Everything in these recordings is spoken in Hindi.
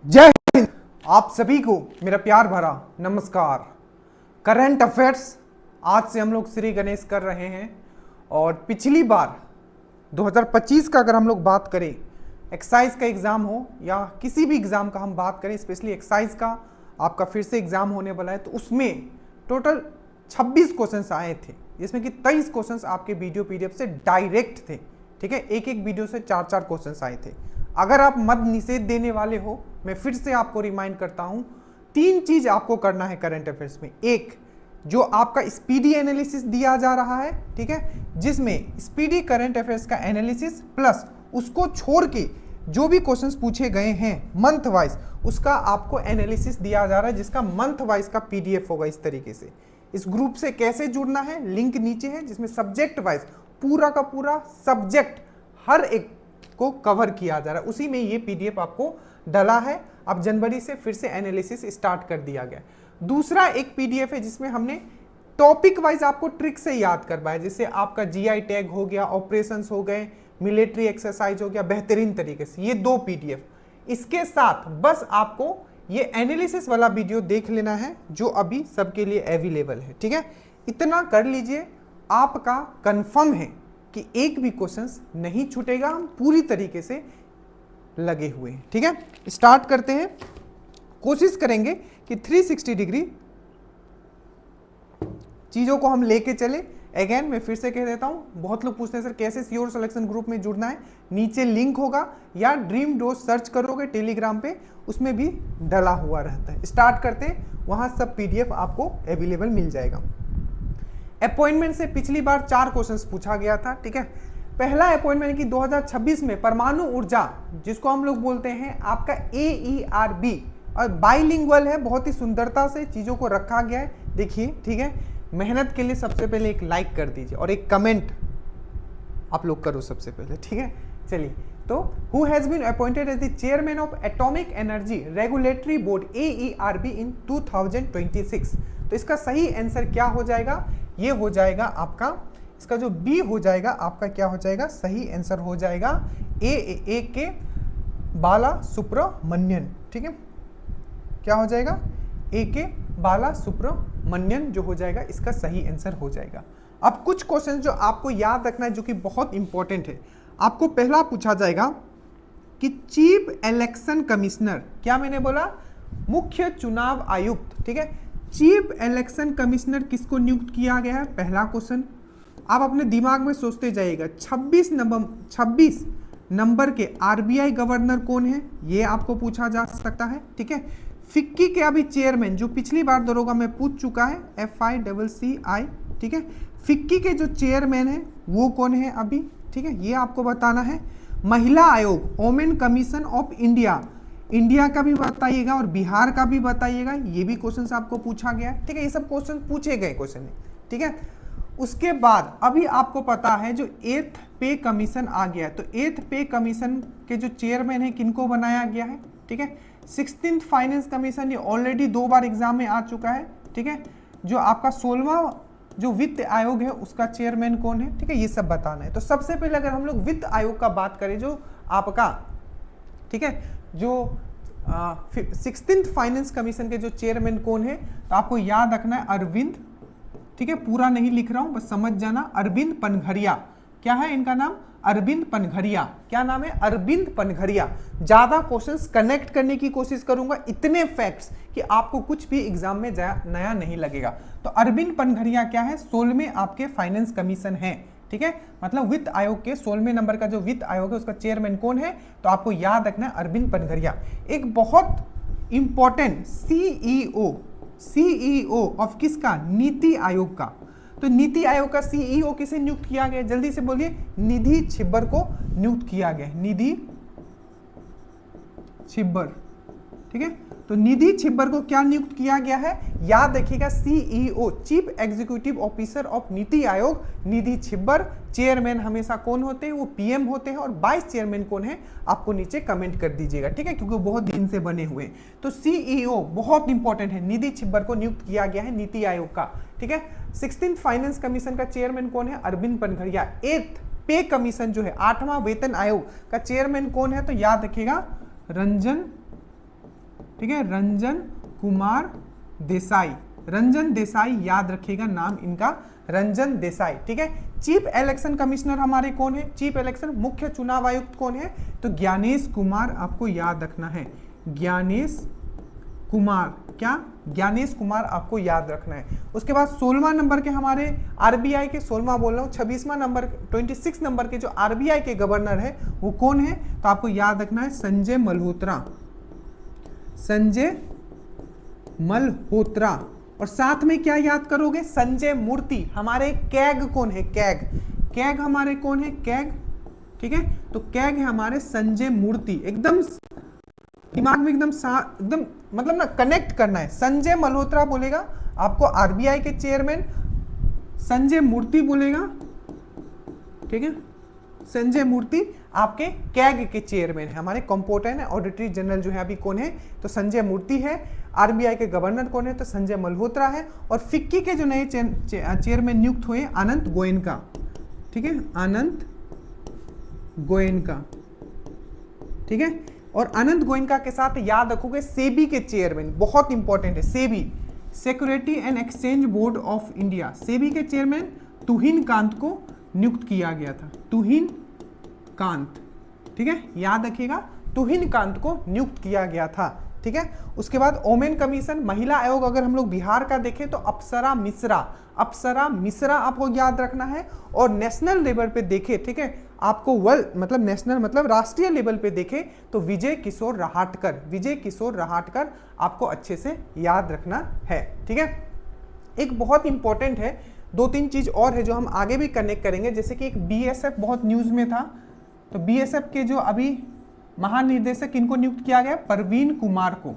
जय हिंद। आप सभी को मेरा प्यार भरा नमस्कार। करंट अफेयर्स आज से हम लोग श्री गणेश कर रहे हैं। और पिछली बार 2025 का अगर हम लोग बात करें, एक्साइज का एग्ज़ाम हो या किसी भी एग्ज़ाम का हम बात करें, स्पेशली एक्साइज का आपका फिर से एग्ज़ाम होने वाला है, तो उसमें टोटल 26 क्वेश्चंस आए थे, जिसमें कि 23 क्वेश्चंस आपके वीडियो पीडीएफ से डायरेक्ट थे। ठीक है, एक एक वीडियो से 4-4 क्वेश्चंस आए थे। अगर आप मद निषेध देने वाले हो, मैं फिर से आपको रिमाइंड करता हूं, 3 चीज आपको करना है करंट अफेयर्स में। एक, जो आपका स्पीडी एनालिसिस दिया जा रहा है, ठीक है, जिसमें स्पीडी करंट अफेयर्स का एनालिसिस प्लस उसको छोड़ के जो भी क्वेश्चंस पूछे गए हैं मंथ वाइज, उसका आपको एनालिसिस दिया जा रहा है, जिसका मंथ वाइज का पीडीएफ होगा। इस तरीके से इस ग्रुप से कैसे जुड़ना है, लिंक नीचे है, जिसमें सब्जेक्ट वाइज पूरा का पूरा सब्जेक्ट हर एक को कवर किया जा रहा है। उसी में ये पीडीएफ आपको डला है। अब जनवरी से फिर से एनालिसिस स्टार्ट कर दिया गया। दूसरा एक पीडीएफ है जिसमें हमने टॉपिक वाइज आपको ट्रिक से याद करवाया, जैसे आपका जीआई टैग हो गया, ऑपरेशंस हो गए, मिलिट्री एक्सरसाइज हो गया, बेहतरीन तरीके से। ये 2 पीडीएफ, इसके साथ बस आपको ये एनालिसिस वाला वीडियो देख लेना है, जो अभी सबके लिए अवेलेबल है। ठीक है, इतना कर लीजिए, आपका कंफर्म है कि एक भी क्वेश्चंस नहीं छूटेगा। हम पूरी तरीके से लगे हुए हैं। ठीक है, स्टार्ट करते हैं। कोशिश करेंगे कि 360 डिग्री चीजों को हम लेके चले। अगेन मैं फिर से कह देता हूं, बहुत लोग पूछते हैं सर कैसे श्योर सिलेक्शन ग्रुप में जुड़ना है। नीचे लिंक होगा या ड्रीम डोज सर्च करोगे टेलीग्राम पे, उसमें भी डला हुआ रहता है। स्टार्ट करते हैं, वहां सब पीडीएफ आपको अवेलेबल मिल जाएगा। अपॉइंटमेंट से पिछली बार 4 क्वेश्चंस पूछा गया था। ठीक है, पहला अपॉइंटमेंट की 2026 में परमाणु ऊर्जा, जिसको हम लोग बोलते हैं आपका AERB, और बाइलिंगुअल है, बहुत ही सुंदरता से चीजों को रखा गया है। देखिए, ठीक है, मेहनत के लिए सबसे पहले एक लाइक कर दीजिए और एक कमेंट आप लोग करो सबसे पहले। ठीक है, चलिए, तो who has been appointed as the chairman of Atomic Energy Regulatory Board AERB in 2026। तो इसका सही आंसर क्या हो जाएगा? ये हो जाएगा आपका, इसका जो बी हो जाएगा आपका, क्या हो जाएगा? सही आंसर हो जाएगा ए के बाला सुब्रमण्यन। ठीक है, क्या हो जाएगा? ए के बाला सुब्रमण्यन जो हो जाएगा, इसका सही आंसर हो जाएगा। अब कुछ क्वेश्चन जो आपको याद रखना है, जो कि बहुत इंपॉर्टेंट है। आपको पहला पूछा जाएगा कि चीफ इलेक्शन कमिश्नर, क्या मैंने बोला? मुख्य चुनाव आयुक्त। ठीक है, चीफ इलेक्शन कमिश्नर किसको नियुक्त किया गया है? पहला क्वेश्चन आप अपने दिमाग में सोचते जाइएगा। 26 नंबर के आरबीआई गवर्नर कौन है, ये आपको पूछा जा सकता है। ठीक है, फिक्की के अभी चेयरमैन, जो पिछली बार दरोगा में पूछ चुका है, FICCI। ठीक है, फिक्की के जो चेयरमैन है वो कौन है अभी? ठीक है, ये आपको बताना है। महिला आयोग, women commission of India, India का भी बताइएगा और बिहार का भी बताइएगा। ये भी क्वेश्चन आपको पूछा गया है। ठीक है, ये सब क्वेश्चन पूछे गए क्वेश्चन है। ठीक है, उसके बाद अभी आपको पता है जो 8th पे कमीशन आ गया है, तो 8th पे कमीशन के जो चेयरमैन है किनको बनाया गया है? ठीक है, 16th फाइनेंस कमीशन, ये ऑलरेडी 2 बार एग्जाम में आ चुका है। ठीक है, जो आपका 16वां जो वित्त आयोग है उसका चेयरमैन कौन है? ठीक है, ये सब बताना है। तो सबसे पहले अगर हम लोग वित्त आयोग का बात करें, जो आपका, ठीक है, जो 16th फाइनेंस कमीशन के जो चेयरमैन कौन है, तो आपको याद रखना है अरविंद। ठीक है, पूरा नहीं लिख रहा हूं, बस समझ जाना। अरविंद पनघरिया, क्या है इनका नाम? अरविंद पनघरिया। क्या नाम है? अरविंद पनघरिया। ज्यादा क्वेश्चंस कनेक्ट करने की कोशिश करूंगा, इतने फैक्ट्स कि आपको कुछ भी एग्जाम में नया नहीं लगेगा। तो अरविंद पनघरिया क्या है? 16वें आपके फाइनेंस कमीशन है। ठीक है, मतलब वित्त आयोग के 16वें नंबर का जो वित्त आयोग है उसका चेयरमैन कौन है? तो आपको याद रखना है अरविंद पनघरिया। एक बहुत इंपॉर्टेंट सीईओ ऑफ किसका? नीति आयोग का। तो नीति आयोग का सीईओ किसे नियुक्त किया गया? जल्दी से बोलिए। निधि छिब्बर को नियुक्त किया गया। निधि छिब्बर। ठीक है, तो निधि छिब्बर को क्या नियुक्त किया गया है? याद रखिएगा, CEO, chief executive officer of NITI Aayog, Nidhi Chhibber. Chairman हमेशा कौन होते हैं? वो पीएम होते हैं। और वाइस चेयरमैन कौन है? आपको नीचे कमेंट कर दीजिएगा। ठीक है, क्योंकि बहुत दिन से बने हुए हैं। तो सीईओ बहुत इंपॉर्टेंट है, निधि छिब्बर को नियुक्त किया गया है नीति आयोग का। ठीक है, 16th फाइनेंस कमीशन का चेयरमैन कौन है? अरविंद पनघरिया। 8th पे कमीशन जो है, 8वां वेतन आयोग का चेयरमैन कौन है? तो याद रखिएगा रंजन ठीक है, रंजन कुमार देसाई, रंजन देसाई याद रखिएगा नाम इनका, रंजन देसाई। ठीक है, चीफ इलेक्शन कमिश्नर हमारे कौन है, चीफ इलेक्शन मुख्य चुनाव आयुक्त कौन है, तो ज्ञानेश कुमार आपको याद रखना है, ज्ञानेश कुमार, क्या, ज्ञानेश कुमार आपको याद रखना है। उसके बाद 16वां नंबर के हमारे आरबीआई के, 16वां बोल रहा हूँ, 26वां नंबर 26 नंबर के जो आरबीआई के गवर्नर है वो कौन है, तो आपको याद रखना है संजय मल्होत्रा, संजय मल्होत्रा। और साथ में क्या याद करोगे, संजय मूर्ति। हमारे कैग कौन है, कैग, कैग हमारे कौन है, कैग। ठीक है, तो कैग है हमारे संजय मूर्ति। एकदम दिमाग में एकदम मतलब ना कनेक्ट करना है। संजय मल्होत्रा बोलेगा आपको आरबीआई के चेयरमैन, संजय मूर्ति बोलेगा, ठीक है, संजय मूर्ति आपके कैग के चेयरमैन है। हमारे कंपोर्टेंट है, ऑडिटरी जनरल जो है अभी कौन है, तो संजय मूर्ति है। आरबीआई के गवर्नर कौन है, तो संजय मल्होत्रा है। और फिक्की के जो नए चेयरमैन नियुक्त हुए अनंत गोयनका, ठीक है, अनंत गोयनका। ठीक है, और अनंत गोयनका के साथ याद रखोगे सेबी के चेयरमैन, बहुत इंपॉर्टेंट है, SEBI, security and exchange board of India, SEBI के चेयरमैन तुहिन कांत को नियुक्त किया गया था, तुहिन कांत। ठीक है, याद रखिएगा तुहिन कांत को नियुक्त किया गया था। ठीक है, उसके बाद ओमेन कमीशन, महिला आयोग अगर हम लोग बिहार का देखें तो अप्सरा मिश्रा, अप्सरा मिश्रा आपको याद रखना है। और नेशनल लेवल पे देखें, ठीक है, आपको वर्ल्ड मतलब नेशनल मतलब राष्ट्रीय लेवल पे देखें तो विजय किशोर रहाटकर, विजय किशोर रहाटकर आपको अच्छे से याद रखना है। ठीक है, एक बहुत इंपॉर्टेंट है, 2-3 चीज और है जो हम आगे भी कनेक्ट करेंगे, जैसे कि एक बीएसएफ बहुत न्यूज में था, तो बीएसएफ के जो अभी महानिदेशक इनको नियुक्त किया गया, प्रवीण कुमार को,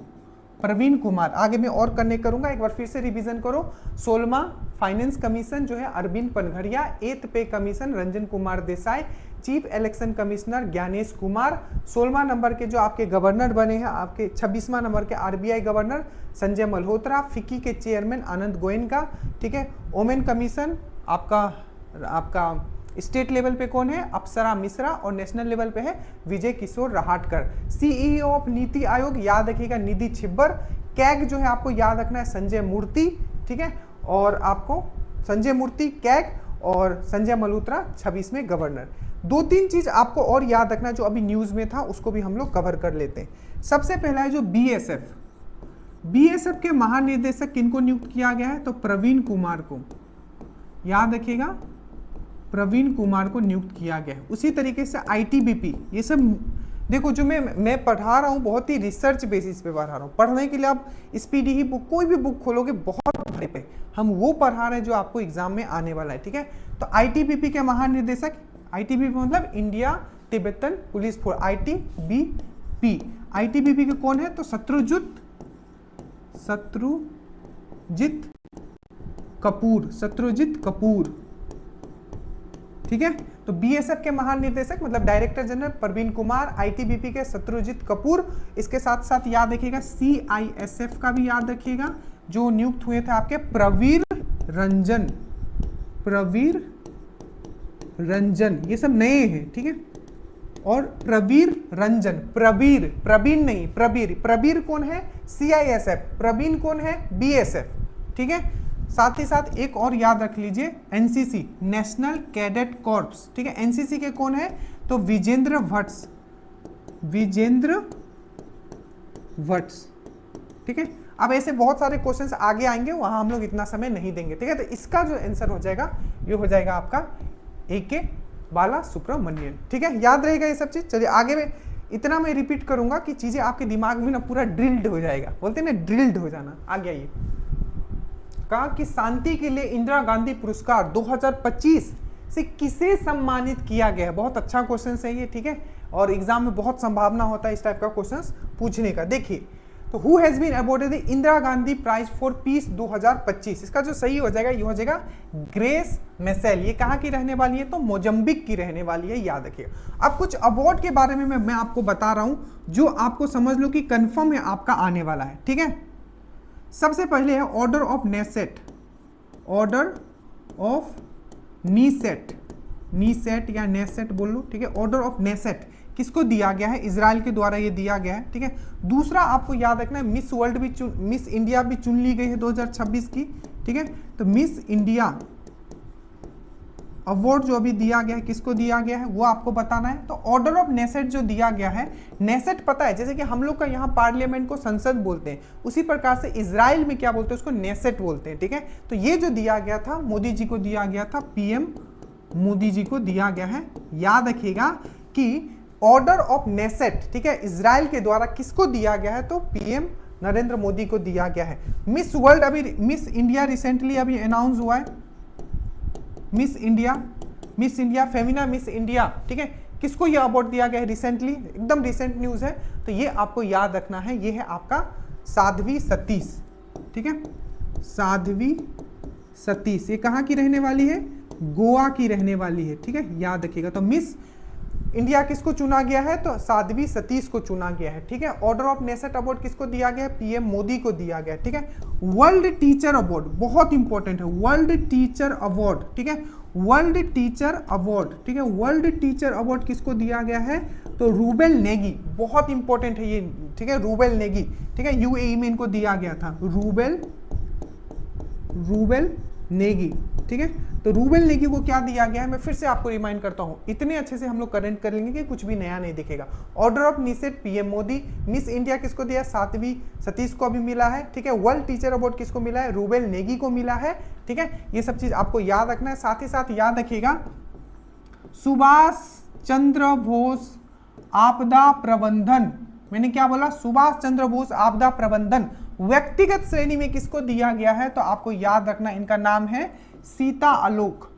प्रवीण कुमार। आगे मैं और कनेक्ट करूंगा, एक बार फिर से रिवीजन करो। 16वां फाइनेंस कमीशन जो है Arvind Panagariya, 8th pay commission Ranjan Kumar Desai, chief election commissioner Gyanesh Kumar, 16वां नंबर के जो आपके गवर्नर बने हैं, आपके 26वां नंबर के RBI governor Sanjay Malhotra, FICCI के चेयरमैन आनंद गोयनका। ठीक है, ओमेन कमीशन आपका स्टेट लेवल पे कौन है, अप्सरा मिश्रा, और नेशनल लेवल पे है विजय किशोर रहाटकर। सीईओ ऑफ नीति आयोग याद रखिएगा निधि छिब्बर। कैग जो है आपको याद रखना है संजय मूर्ति। ठीक है, और आपको संजय मूर्ति, कैग, और संजय मल्होत्रा 26वें गवर्नर। 2-3 चीज आपको और याद रखना है जो अभी न्यूज में था, उसको भी हम लोग कवर कर लेते हैं। सबसे पहला है जो बीएसएफ, बीएसएफ के महानिदेशक किनको नियुक्त किया गया है, तो प्रवीण कुमार को याद रखिएगा, प्रवीण कुमार को नियुक्त किया गया है। उसी तरीके से आईटीबीपी, ये सब देखो जो मैं पढ़ा रहा हूँ बहुत ही रिसर्च बेसिस पे पढ़ा रहा हूँ। पढ़ने के लिए आप स्पीडी ही बुक, कोई भी बुक खोलोगे बहुत भारी पे, हम वो पढ़ा रहे हैं जो आपको एग्जाम में आने वाला है। ठीक है, तो आईटीबीपी के महानिदेशक, आईटीबीपी मतलब India Tibetan police force, ITBP, ITBP के कौन है, तो शत्रुजित कपूर, शत्रुजित कपूर। ठीक है, तो बीएसएफ के महानिदेशक मतलब director general Praveen Kumar, ITBP के शत्रुजित कपूर। इसके साथ साथ याद रखिएगा सीआईएसएफ का भी याद रखिएगा, जो नियुक्त हुए थे आपके प्रवीर रंजन, प्रवीर रंजन, ये सब नए हैं। ठीक है, और प्रवीर रंजन, प्रवीर, प्रवीण नहीं, प्रवीर, प्रवीर कौन है, सीआईएसएफ, प्रवीण कौन है, बीएसएफ। ठीक है, साथ ही साथ एक और याद रख लीजिए एनसीसी, नेशनल कैडेट कॉर्प्स। ठीक है, एनसीसी के कौन है, तो विजेंद्र वत्स, विजेंद्र वत्स। ठीक है, अब ऐसे बहुत सारे क्वेश्चंस आगे आएंगे, वहां हम लोग इतना समय नहीं देंगे। ठीक है, तो इसका जो आंसर हो जाएगा ये हो जाएगा आपका AK बाला सुब्रमण्यन। ठीक है, याद रहेगा ये सब चीज। चलिए आगे में इतना मैं रिपीट करूंगा कि चीजें आपके दिमाग में ना पूरा ड्रिल्ड हो जाएगा, बोलते हैं ना ड्रिल्ड हो जाना। आगे आइए, कहा कि शांति के लिए इंदिरा गांधी पुरस्कार 2025 से किसे सम्मानित किया गया है। बहुत अच्छा क्वेश्चन है ये। ठीक है, और एग्जाम में बहुत संभावना होता है इस टाइप का क्वेश्चन पूछने का। देखिए, तो who has been awarded the Indira Gandhi prize for peace 2025, इसका जो सही हो जाएगा ये हो जाएगा ग्रेस मेसेल। ये कहाँ की रहने वाली है, तो मोजम्बिक की रहने वाली है, याद रखिए। अब कुछ अवार्ड के बारे में मैं आपको बता रहा हूं जो आपको समझ लो कि कंफर्म है आपका आने वाला है। ठीक है, सबसे पहले है order of Knesset, order of Knesset, Knesset या नेसेट बोल लो। ठीक है, ऑर्डर ऑफ नेसेट किसको दिया गया है, इजराइल के द्वारा ये दिया गया है, ठीक है। दूसरा आपको याद रखना है, मिस वर्ल्ड भी मिस इंडिया भी चुन ली गई है 2026 की, ठीक है। तो मिस इंडिया अवार्ड जो अभी दिया गया है किसको दिया गया है वो आपको बताना है। तो ऑर्डर ऑफ नेसेट जो दिया गया है, नेसेट पता है जैसे कि हम लोग का यहाँ पार्लियामेंट को संसद बोलते हैं, उसी प्रकार से इजराइल में क्या बोलते हैं, उसको नेसेट बोलते हैं, ठीक है। तो ये जो दिया गया था मोदी जी को दिया गया था, पीएम मोदी जी को दिया गया है। याद रखिएगा कि ऑर्डर ऑफ नेसेट, ठीक है, इजराइल के द्वारा किसको दिया गया है, तो पीएम नरेंद्र मोदी को दिया गया है। मिस वर्ल्ड अभी मिस इंडिया रिसेंटली अभी अनाउंस हुआ है, miss India Femina miss India, ठीक है, किसको ये अवार्ड दिया गया है रिसेंटली, एकदम रिसेंट न्यूज है। तो ये आपको याद रखना है, ये है आपका साध्वी सतीश, ठीक है, साध्वी सतीश। ये कहाँ की रहने वाली है, गोवा की रहने वाली है, ठीक है, याद रखिएगा। तो मिस इंडिया किसको चुना गया है, तो साध्वी सतीश को चुना गया है, ठीक है। ऑर्डर ऑफ नेसेट अवार्ड किसको दिया गया है, पीएम मोदी को दिया गया है, ठीक है। वर्ल्ड टीचर अवार्ड बहुत इंपॉर्टेंट है, वर्ल्ड टीचर अवार्ड, ठीक है, वर्ल्ड टीचर अवार्ड, ठीक है, वर्ल्ड टीचर अवार्ड किसको दिया गया है, तो रूबेल नेगी, बहुत इंपॉर्टेंट है ये, ठीक है, रूबेल नेगी, ठीक है, यूएई में इनको दिया गया था, रूबेल नेगी, ठीक है। तो रूबेल नेगी को क्या दिया गया है, मैं फिर से आपको रिमाइंड करता हूं, इतने अच्छे से हम लोग करेंट कर लेंगे कि कुछ भी नया नहीं दिखेगा। Order of Knesset PM Modi, miss India किसको दिया, साध्वी सतीश को अभी मिला है, ठीक है। वर्ल्ड टीचर अवार्ड किसको मिला है, रूबेल नेगी को मिला है, ठीक है। ये सब चीज आपको याद रखना है। साथ ही साथ याद रखिएगा सुभाष चंद्र बोस आपदा प्रबंधन, मैंने क्या बोला, सुभाष चंद्र बोस आपदा प्रबंधन व्यक्तिगत श्रेणी में किसको दिया गया है, तो आपको याद रखना इनका नाम है सीता आलोक,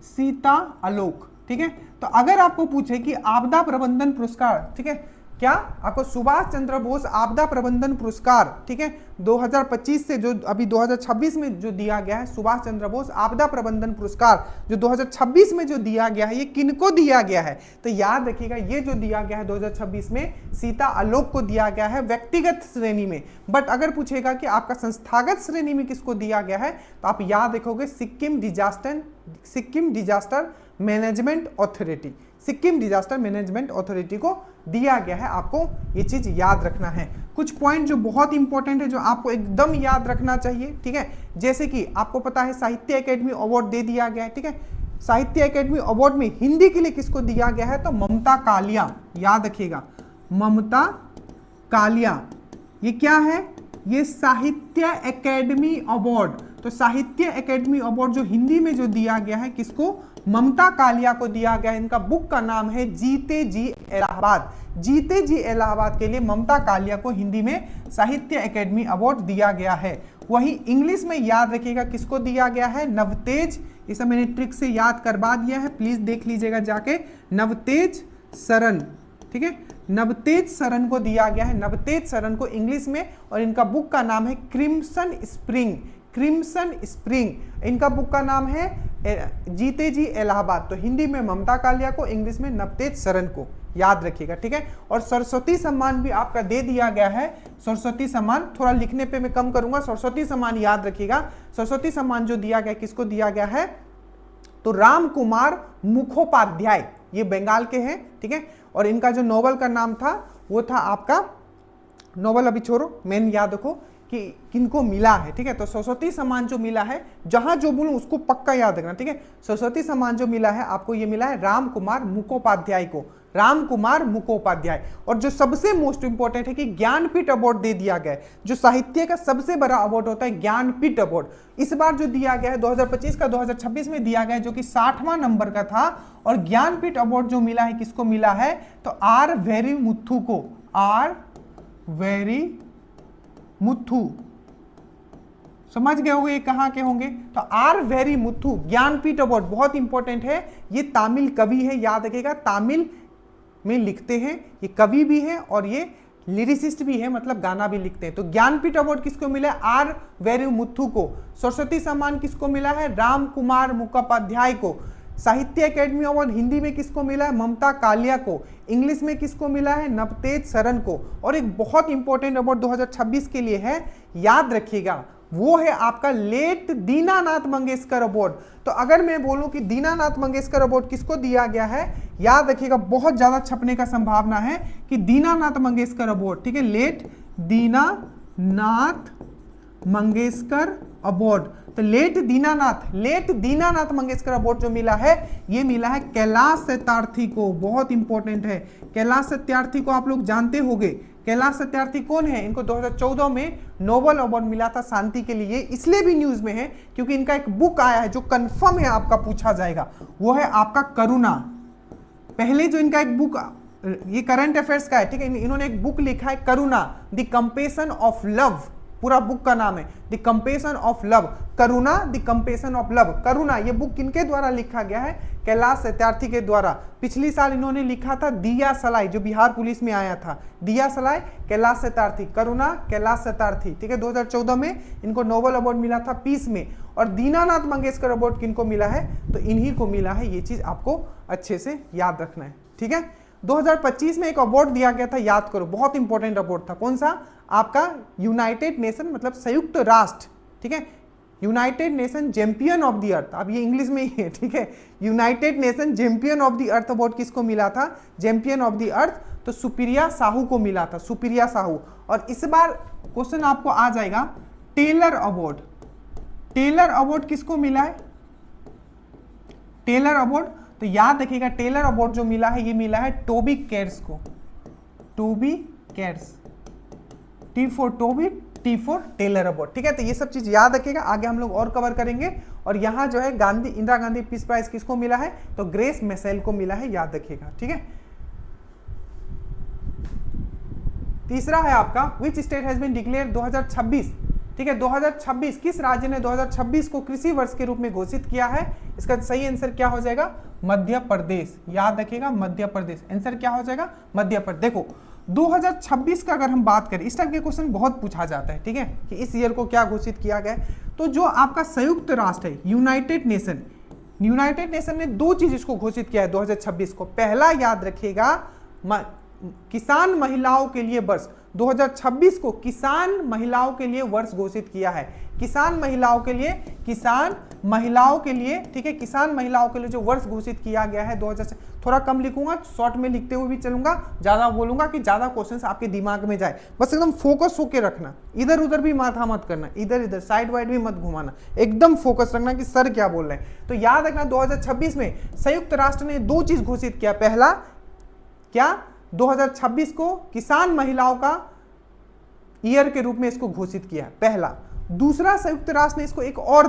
सीता आलोक, ठीक है। तो अगर आपको पूछे कि आपदा प्रबंधन पुरस्कार, ठीक है, क्या आपको सुभाष चंद्र बोस आपदा प्रबंधन पुरस्कार, ठीक है, 2025 से जो अभी 2026 में जो दिया गया है, सुभाष चंद्र बोस आपदा प्रबंधन पुरस्कार जो 2026 में जो दिया गया है, ये किनको दिया गया है, तो याद रखिएगा ये जो दिया गया है 2026 में सीता आलोक को दिया गया है व्यक्तिगत श्रेणी में। बट अगर पूछेगा कि आपका संस्थागत श्रेणी में किसको दिया गया है, तो आप याद रखोगे Sikkim disaster management authority, Sikkim disaster management authority को दिया गया है। आपको ये चीज याद रखना है। कुछ पॉइंट जो बहुत इंपॉर्टेंट है, जो आपको एकदम याद रखना चाहिए, ठीक है, जैसे कि आपको पता है साहित्य अकेडमी अवार्ड दे दिया गया है, ठीक है। साहित्य अकेडमी अवार्ड में हिंदी के लिए किसको दिया गया है, तो ममता कालिया, याद रखिएगा ममता कालिया। ये क्या है, ये साहित्य अकेडमी अवार्ड, तो साहित्य अकेडमी अवार्ड जो हिंदी में जो दिया गया है किसको, ममता कालिया को दिया गया है। इनका बुक का नाम है जीते जी इलाहाबाद, जीते जी इलाहाबाद के लिए ममता कालिया को हिंदी में साहित्य अकेडमी अवार्ड दिया गया है। वही इंग्लिश में याद रखिएगा किसको दिया गया है, नवतेज, ये सब मैंने ट्रिक से याद करवा दिया है, प्लीज देख लीजिएगा जाके, नवतेज सरन, ठीक है, नवतेज सरन को दिया गया है, नवतेज सरन को इंग्लिश में, और इनका बुक का नाम है क्रिम्सन स्प्रिंग, क्रिम्सन स्प्रिंग इनका बुक का नाम है, जीते जी इलाहाबाद। तो हिंदी में ममता कालिया को, इंग्लिश में नवतेज सरन को, याद रखिएगा, ठीक है। और सरस्वती सम्मान भी आपका दे दिया गया है, सरस्वती सम्मान थोड़ा लिखने पे मैं कम करूंगा, सरस्वती सम्मान याद रखिएगा। सरस्वती सम्मान जो दिया गया किसको दिया गया है, तो राम कुमार मुखोपाध्याय, ये बंगाल के हैं, ठीक है। और इनका जो नोवेल का नाम था वो था आपका, नोवेल अभी छोड़ो, मेन याद रखो कि किनको मिला है, ठीक है। तो सरस्वती सम्मान जो मिला है, जहां जो बोलूं उसको पक्का याद रखना, ठीक है। सरस्वती सम्मान जो मिला है आपको, ये मिला है राम कुमार मुखोपाध्याय को, राम कुमार मुखोपाध्याय। और जो सबसे मोस्ट इंपॉर्टेंट है कि ज्ञानपीठ अवार्ड दे दिया गया है, जो साहित्य का सबसे बड़ा अवार्ड होता है ज्ञानपीठ अवार्ड, इस बार जो दिया गया है 2025 का 2026 में दिया गया है, जो कि 60वां नंबर का था। और ज्ञानपीठ अवार्ड जो मिला है किसको मिला है, तो आर वेरी मुथु को, आर वेरी मुथु, समझ गए होंगे ये कहां के होंगे, तो R Vairamuthu Jnanpith award बहुत इंपॉर्टेंट है। ये तमिल कवि है, याद रखिएगा, तमिल में लिखते हैं, ये कवि भी है और ये लिरिसिस्ट भी है, मतलब गाना भी लिखते हैं। तो ज्ञानपीठ अवार्ड किसको मिला है, आर वेरी मुथु को। सरस्वती सम्मान किसको मिला है, राम कुमार मुखोपाध्याय को। साहित्य अकेडमी अवार्ड हिंदी में किसको मिला है, ममता कालिया को। इंग्लिश में किसको मिला है, नवतेज सरन को। और एक बहुत इंपॉर्टेंट अवार्ड 2026 के लिए है, याद रखिएगा, वो है आपका लेट दीनानाथ मंगेशकर अवार्ड। तो अगर मैं बोलूं कि दीनानाथ मंगेशकर अवार्ड किसको दिया गया है, याद रखिएगा बहुत ज्यादा छपने का संभावना है कि दीनानाथ मंगेशकर अवार्ड, ठीक है, लेट दीनानाथ मंगेशकर अवार्ड। तो लेट दीनानाथ मंगेशकर अवार्ड जो मिला है, ये मिला है कैलाश सत्यार्थी को। बहुत इंपॉर्टेंट है, कैलाश सत्यार्थी को आप लोग जानते होंगे। कैलाश सत्यार्थी कौन है? इनको 2014 में नोबेल अवार्ड मिला था शांति के लिए। इसलिए भी न्यूज में है क्योंकि इनका एक बुक आया है जो कंफर्म है आपका पूछा जाएगा, वो है आपका करुणा। पहले जो इनका एक बुक, ये करंट अफेयर्स का है, ठीक है, इन्होंने एक बुक लिखा है Karuna, the compassion of love, पूरा बुक का नाम है the compassion of love, Karuna the compassion of love. Karuna ये बुक किनके द्वारा लिखा गया है? कैलाश सत्यार्थी के द्वारा। पिछली साल इन्होंने लिखा था दिया सलाई, जो बिहार पुलिस में आया था, दिया सलाई कैलाश सत्यार्थी, करुणा कैलाश सत्यार्थी, ठीक है। 2014 में इनको नोबेल अवार्ड मिला था पीस में। और दीनानाथ मंगेशकर अवार्ड किनको मिला है? तो इन्हीं को मिला है। ये चीज आपको अच्छे से याद रखना है, ठीक है। 2025 में एक अवार्ड दिया गया था, याद करो, बहुत इंपॉर्टेंट अवार्ड था। कौन सा? आपका यूनाइटेड नेशन, मतलब संयुक्त राष्ट्र, ठीक है, United nation champion of the earth. अब ये इंग्लिश में ही है, ठीक है। United nation champion of the earth award किसको मिला था? चैंपियन ऑफ द अर्थ, तो सुप्रिया साहू को मिला था, सुप्रिया साहू। और इस बार क्वेश्चन आपको आ जाएगा टेलर अवार्ड। टेलर अवार्ड किसको मिला है? टेलर अवार्ड, तो याद रखिएगा टेलर अवार्ड जो मिला है, ये मिला है टोबी केयर्स को। Toby Kares, T for Toby, T for Taylor award, ठीक है। तो ये सब चीज याद रखिएगा, आगे हम लोग और कवर करेंगे। और यहाँ जो है गांधी, इंदिरा गांधी पीस प्राइज किसको मिला है? तो ग्रेस मैसेल को मिला है, याद रखिएगा, ठीक है। तीसरा है आपका which state has been declare 2026, ठीक है। 2026 किस राज्य ने 2026 को कृषि वर्ष के रूप में घोषित किया है? इसका सही आंसर क्या हो जाएगा? मध्य प्रदेश, याद रखिएगा मध्य प्रदेश। आंसर क्या हो जाएगा? मध्य प्रदेश। देखो 2026 का अगर हम बात करें, इस टाइप के क्वेश्चन बहुत पूछा जाता है, ठीक है, कि इस ईयर को क्या घोषित किया गया। तो जो आपका संयुक्त राष्ट्र है, यूनाइटेड नेशन ने दो चीज इसको घोषित किया है 2026 को। पहला याद रखिएगा किसान महिलाओं के लिए वर्ष, 2026 को किसान महिलाओं के लिए वर्ष घोषित किया है। किसान महिलाओं के लिए, ठीक है, किसान महिलाओं के लिए जो वर्ष घोषित किया गया है 2000। थोड़ा कम लिखूंगा, शॉर्ट में लिखते हुए भी चलूंगा, ज्यादा बोलूंगा कि ज्यादा क्वेश्चंस आपके दिमाग में जाए। बस एकदम फोकस होके रखना, इधर उधर भी माथा मत करना, इधर इधर साइड वाइड भी मत घुमाना, एकदम फोकस रखना कि सर क्या बोल रहे हैं। तो याद रखना 2026 में संयुक्त राष्ट्र ने दो चीज घोषित किया। पहला क्या? 2026 को किसान महिलाओं का ईयर के रूप में इसको घोषित किया है, पहला। दूसरा, संयुक्त राष्ट्र ने इसको एक और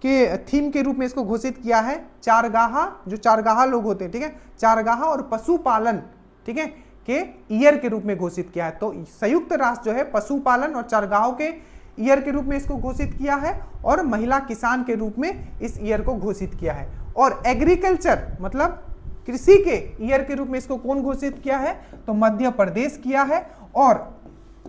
के थीम के रूप में इसको घोषित किया है, चारगाहा, जो चारगाहा लोग होते हैं, ठीक है, चारगाहा और पशुपालन, ठीक है, के ईयर के रूप में घोषित किया है। तो संयुक्त राष्ट्र जो है पशुपालन और चारगाहों के ईयर के रूप में इसको घोषित किया है, और महिला किसान के रूप में इस ईयर को घोषित किया है। और एग्रीकल्चर मतलब कृषि के ईयर के रूप में इसको कौन घोषित किया है? तो मध्य प्रदेश किया है। और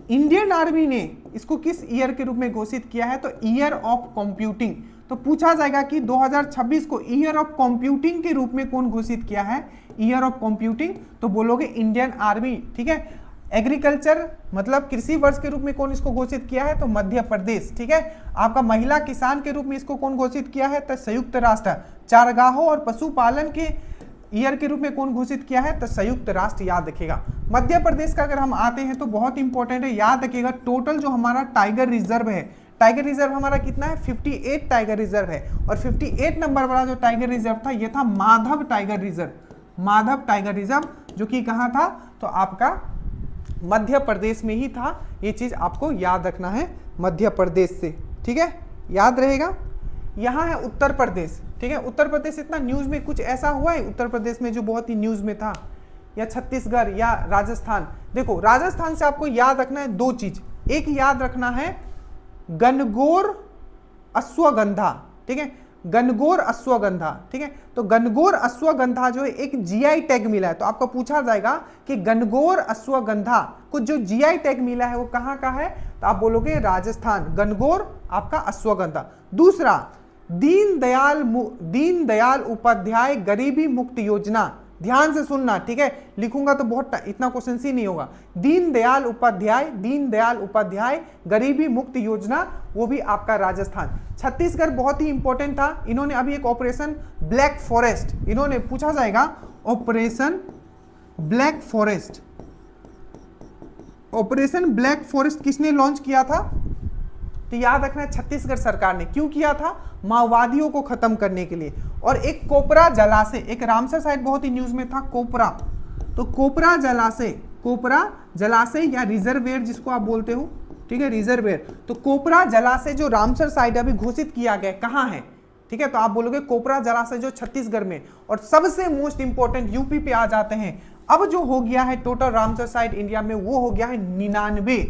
इंडियन आर्मी ने इसको किस ईयर के रूप में घोषित किया है? तो ईयर ऑफ कंप्यूटिंग। तो पूछा जाएगा कि 2026 को ईयर ऑफ कंप्यूटिंग के रूप में कौन घोषित किया है? ईयर ऑफ कंप्यूटिंग, तो बोलोगे इंडियन आर्मी, ठीक है। एग्रीकल्चर मतलब कृषि वर्ष के रूप में कौन इसको घोषित किया है? तो मध्य प्रदेश, ठीक है। आपका महिला किसान के रूप में इसको कौन घोषित किया है? तो संयुक्त राष्ट्र। चारगाहों और पशुपालन के ईयर के रूप में कौन घोषित किया है? तो संयुक्त राष्ट्र, याद रखिएगा। मध्य प्रदेश का अगर हम आते हैं तो बहुत इंपॉर्टेंट है, याद रखिएगा टोटल जो हमारा टाइगर रिजर्व है, टाइगर रिजर्व हमारा कितना है? 58 टाइगर रिजर्व है। और 58 नंबर वाला जो टाइगर रिजर्व था ये था Madhav tiger reserve. Madhav tiger reserve जो कि कहाँ था? तो आपका मध्य प्रदेश में ही था। ये चीज आपको याद रखना है मध्य प्रदेश से, ठीक है, याद रहेगा। यहाँ है उत्तर प्रदेश, ठीक है। उत्तर प्रदेश इतना न्यूज में कुछ ऐसा हुआ है उत्तर प्रदेश में जो बहुत ही न्यूज में था, या छत्तीसगढ़ या राजस्थान। देखो राजस्थान से आपको याद रखना है दो चीज। एक याद रखना है गणगौर अश्वगंधा, ठीक है, गणगौर अश्वगंधा, ठीक है। तो गणगौर अश्वगंधा जो है एक जीआई टैग मिला है। तो आपको पूछा जाएगा कि गणगौर अश्वगंधा को जो जीआई टैग मिला है वो कहाँ का है? तो आप बोलोगे राजस्थान, गणगौर आपका अश्वगंधा। दूसरा, दीनदयाल उपाध्याय गरीबी मुक्त योजना, ध्यान से सुनना, ठीक है, लिखूंगा तो बहुत इतना क्वेश्चन ही नहीं होगा। दीनदयाल उपाध्याय, दीनदयाल उपाध्याय गरीबी मुक्त योजना, वो भी आपका राजस्थान। छत्तीसगढ़ बहुत ही इंपॉर्टेंट था, इन्होंने अभी एक ऑपरेशन ब्लैक फॉरेस्ट, इन्होंने पूछा जाएगा operation black forest, operation black forest किसने लॉन्च किया था? तो याद रखना है छत्तीसगढ़ सरकार ने। क्यों किया था? माओवादियों को खत्म करने के लिए। और एक कोपरा जलाशय, एक रामसर साइट बहुत ही न्यूज में था, कोपरा, तो कोपरा जलाशय, कोपरा जलाशय या रिजर्वेयर जिसको आप बोलते हो, ठीक है, रिजर्वेयर, तो कोपरा जलाशय जो रामसर साइट अभी घोषित किया गया कहाँ है, ठीक है, तो आप बोलोगे कोपरा जलाशय जो छत्तीसगढ़ में। और सबसे मोस्ट इंपॉर्टेंट यूपी पे आ जाते हैं। अब जो हो गया है टोटल रामसर साइट इंडिया में वो हो गया है 99,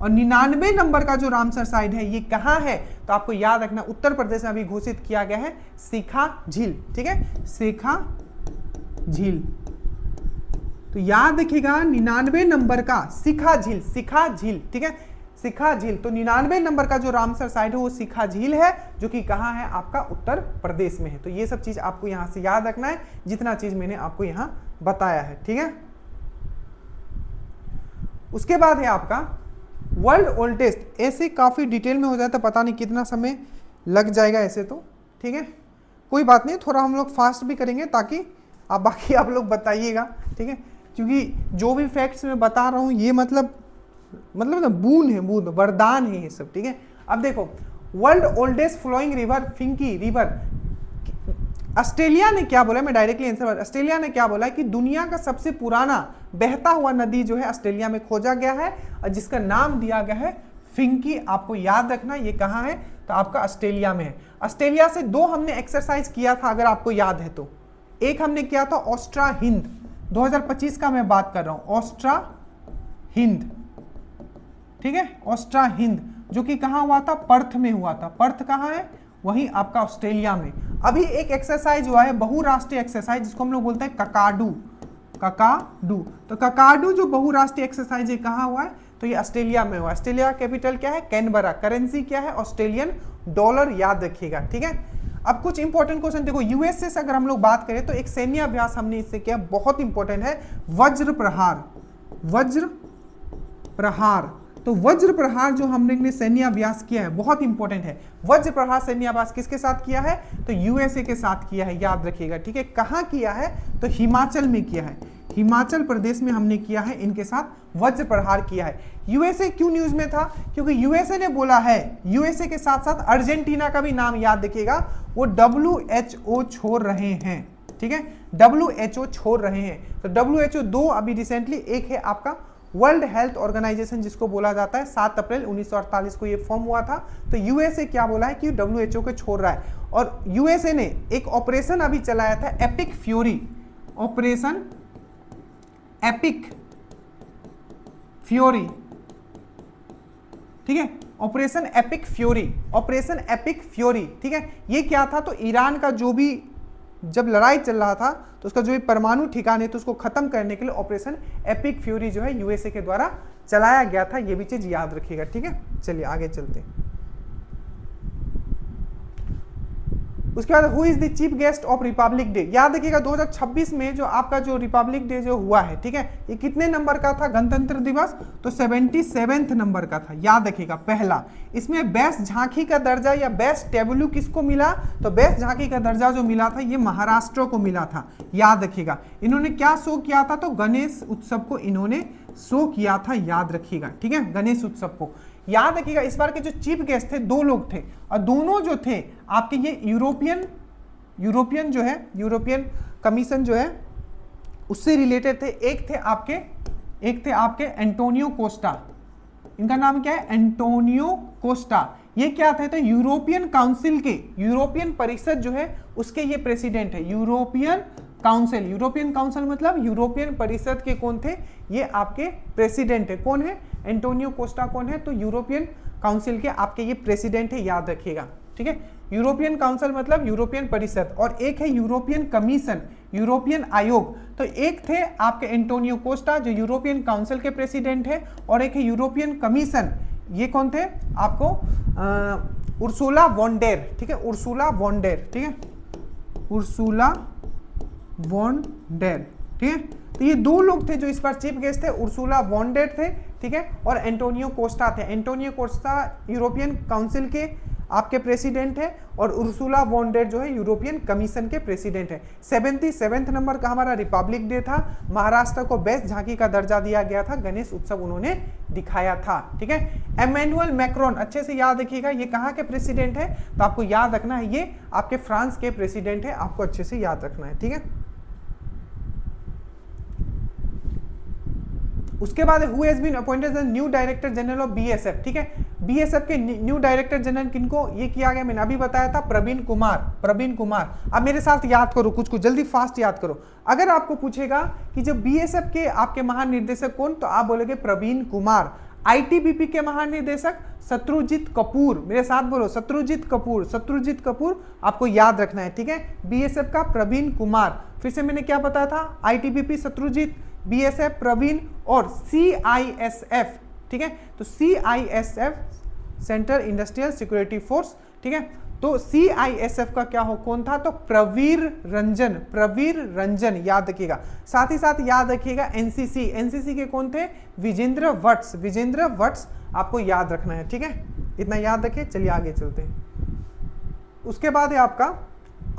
और 99 नंबर का जो रामसर साइट है ये कहाँ है? तो आपको याद रखना उत्तर प्रदेश में अभी घोषित किया गया है शिखा झील, ठीक है, शिखा झील। तो याद रखिएगा 99 नंबर का शिखा झील, शिखा झील, ठीक है, शिखा झील। तो 99 नंबर का जो रामसर साइट है वो शिखा झील है, जो कि कहाँ है? आपका उत्तर प्रदेश में है। तो ये सब चीज आपको यहां से याद रखना है, जितना चीज मैंने आपको यहां बताया है, ठीक है। उसके बाद है आपका वर्ल्ड ओल्डेस्ट, ऐसे काफी डिटेल में हो जाए तो पता नहीं कितना समय लग जाएगा ऐसे तो, ठीक है, कोई बात नहीं, थोड़ा हम लोग फास्ट भी करेंगे ताकि आप बाकी आप लोग बताइएगा, ठीक है, क्योंकि जो भी फैक्ट्स मैं बता रहा हूँ ये मतलब ना बूंद है, बूंद, वरदान है ये सब, ठीक है। अब देखो world oldest flowing river Finke river, Australia ने क्या बोला, मैं डायरेक्टली आंसर, ऑस्ट्रेलिया ने क्या बोला कि दुनिया का सबसे पुराना बहता हुआ नदी जो है ऑस्ट्रेलिया में खोजा गया है और जिसका नाम दिया गया है फिंकी। आपको याद रखना ये कहाँ है? तो आपका ऑस्ट्रेलिया में है। ऑस्ट्रेलिया से दो हमने एक्सरसाइज किया था अगर आपको याद है तो, एक हमने किया था ऑस्ट्रा हिंद, 2025 का मैं बात कर रहा हूं, ऑस्ट्रा हिंद, ठीक है, ऑस्ट्रा हिंद, जो कि कहां हुआ था? पर्थ में हुआ था। पर्थ कहां है? वहीं आपका ऑस्ट्रेलिया में। अभी एक एक्सरसाइज हुआ है बहुराष्ट्रीय एक्सरसाइज जिसको हम लोग बोलते हैं ककाडू, ककाडू। तो ककाडू जो बहुराष्ट्रीय एक्सरसाइज है कहां हुआ है? तो ये ऑस्ट्रेलिया में हुआ। ऑस्ट्रेलिया का कैपिटल क्या है? कैनबरा। करेंसी क्या है? ऑस्ट्रेलियन डॉलर, याद रखिएगा, ठीक है। अब कुछ इंपॉर्टेंट क्वेश्चन देखो, यूएसए से अगर हम लोग बात करें तो एक सैन्य अभ्यास हमने इससे किया, बहुत इंपॉर्टेंट है, वज्र प्रहार, वज्र प्रहार। तो वज्र प्रहार जो हमने सैन्य अभ्यास किया है बहुत इंपॉर्टेंट है। वज्र प्रहार सैन्य अभ्यास किसके साथ किया है? तो यूएसए के साथ किया है, याद रखिएगा, ठीक है। कहां किया है? तो हिमाचल में किया है, हिमाचल प्रदेश में हमने किया है, इनके साथ वज्र प्रहार किया है। यूएसए क्यों न्यूज में था? क्योंकि यूएसए ने बोला है, यूएसए के साथ साथ अर्जेंटीना का भी नाम याद रखिएगा, वो WHO छोड़ रहे हैं, ठीक है, WHO छोड़ रहे हैं। तो WHO दो अभी रिसेंटली, एक है आपका वर्ल्ड हेल्थ ऑर्गेनाइजेशन जिसको बोला जाता है, 7 अप्रैल 1948 को ये फॉर्म हुआ था। तो यूएसए क्या बोला है कि WHO को छोड़ रहा है। और यूएसए ने एक ऑपरेशन अभी चलाया था epic fury, operation epic fury, ठीक है, operation epic fury, operation epic fury, ठीक है। ये क्या था? तो ईरान का जो भी जब लड़ाई चल रहा था तो उसका जो भी परमाणु ठिकाने तो उसको खत्म करने के लिए ऑपरेशन एपिक फ्यूरी जो है यूएसए के द्वारा चलाया गया था। ये भी चीज याद रखिएगा, ठीक है। चलिए आगे चलते हैं। उसके बाद who is the chief guest of Republic day, याद रखिएगा 2026 में जो आपका जो रिपब्लिक डे जो हुआ है, ठीक है, ये कितने नंबर का था गणतंत्र दिवस? तो 77वें नंबर का था, याद रखिएगा, पहला। इसमें बेस्ट झांकी का दर्जा या बेस्ट टेबलू किसको मिला? तो बेस्ट झांकी का दर्जा जो मिला था ये महाराष्ट्र को मिला था, याद रखिएगा। इन्होंने क्या शो किया था? तो गणेश उत्सव को इन्होंने शो किया था, याद रखिएगा, ठीक है, गणेश उत्सव को। याद रखिएगा इस बार के जो चीफ गेस्ट थे दो लोग थे, और दोनों जो थे आपके ये यूरोपियन जो है, यूरोपियन कमीशन जो है उससे रिलेटेड थे। एक थे आपके एंटोनियो कोस्टा, इनका नाम क्या है? Antonio Costa. ये क्या थे? तो यूरोपियन काउंसिल के, यूरोपियन परिषद जो है उसके ये प्रेसिडेंट है। यूरोपियन काउंसिल, यूरोपियन काउंसिल मतलब यूरोपियन परिषद के कौन थे? ये आपके प्रेसिडेंट है। कौन है? एंटोनियो कोस्टा कौन है? तो यूरोपियन काउंसिल के आपके ये प्रेसिडेंट है, याद रखिएगा, ठीक है। यूरोपियन काउंसिल मतलब यूरोपियन परिषद, और एक है यूरोपियन कमीशन, यूरोपियन आयोग। तो एक थे आपके एंटोनियो कोस्टा जो यूरोपियन काउंसिल के प्रेसिडेंट है, और एक है यूरोपियन कमीशन, ये कौन थे? आपको उर्सुला वॉन डेर, ठीक है, उर्सुला वॉन डेर, ठीक है, उर्सुला वॉन डेर, ठीक है। तो ये दो लोग थे जो इस बार चीफ गेस्ट थे, उर्सुला वॉन डेर थे, ठीक है, और एंटोनियो कोस्टा थे। एंटोनियो कोस्टा यूरोपियन काउंसिल के आपके प्रेसिडेंट है और उर्सुला वॉन डेर जो है यूरोपियन कमीशन के प्रेसिडेंट है। 77 नंबर का हमारा रिपब्लिक डे था। महाराष्ट्र को बेस्ट झांकी का दर्जा दिया गया था, गणेश उत्सव उन्होंने दिखाया था, ठीक है। एमेनुअल मैक्रोन, अच्छे से याद रखिएगा, ये कहाँ के प्रेसिडेंट है, तो आपको याद रखना है ये आपके फ्रांस के प्रेसिडेंट है, आपको अच्छे से याद रखना है, ठीक है। उसके बाद who has been appointed as new director general of BSF, ठीक है। बीएसएफ के न्यू डायरेक्टर जनरल किनको ये किया गया, मैंने अभी बताया था, प्रवीण कुमार। प्रवीण कुमार, अब मेरे साथ याद करो, कुछ कुछ जल्दी फास्ट याद करो। अगर आपको पूछेगा कि जब बीएसएफ के आपके महानिर्देशक कौन, तो आप बोलोगे प्रवीण कुमार। आईटीबीपी के महानिर्देशक शत्रुजीत कपूर, मेरे साथ बोलो शत्रुजीत कपूर। शत्रुजीत कपूर आपको याद रखना है, ठीक है। बीएसएफ का प्रवीण कुमार, फिर से मैंने क्या बताया था, आईटीबीपी शत्रुजीत, बीएसएफ प्रवीण, और सीआईएसएफ, ठीक है। तो CISF central industrial security force, ठीक है। तो सीआईएसएफ का क्या हो, कौन था, तो प्रवीर रंजन। प्रवीर रंजन याद रखिएगा। साथ ही साथ याद रखिएगा एनसीसी, एनसीसी के कौन थे, विजेंद्र वत्स। विजेंद्र वत्स आपको याद रखना है, ठीक है, इतना याद रखिए। चलिए आगे चलते हैं। उसके बाद है आपका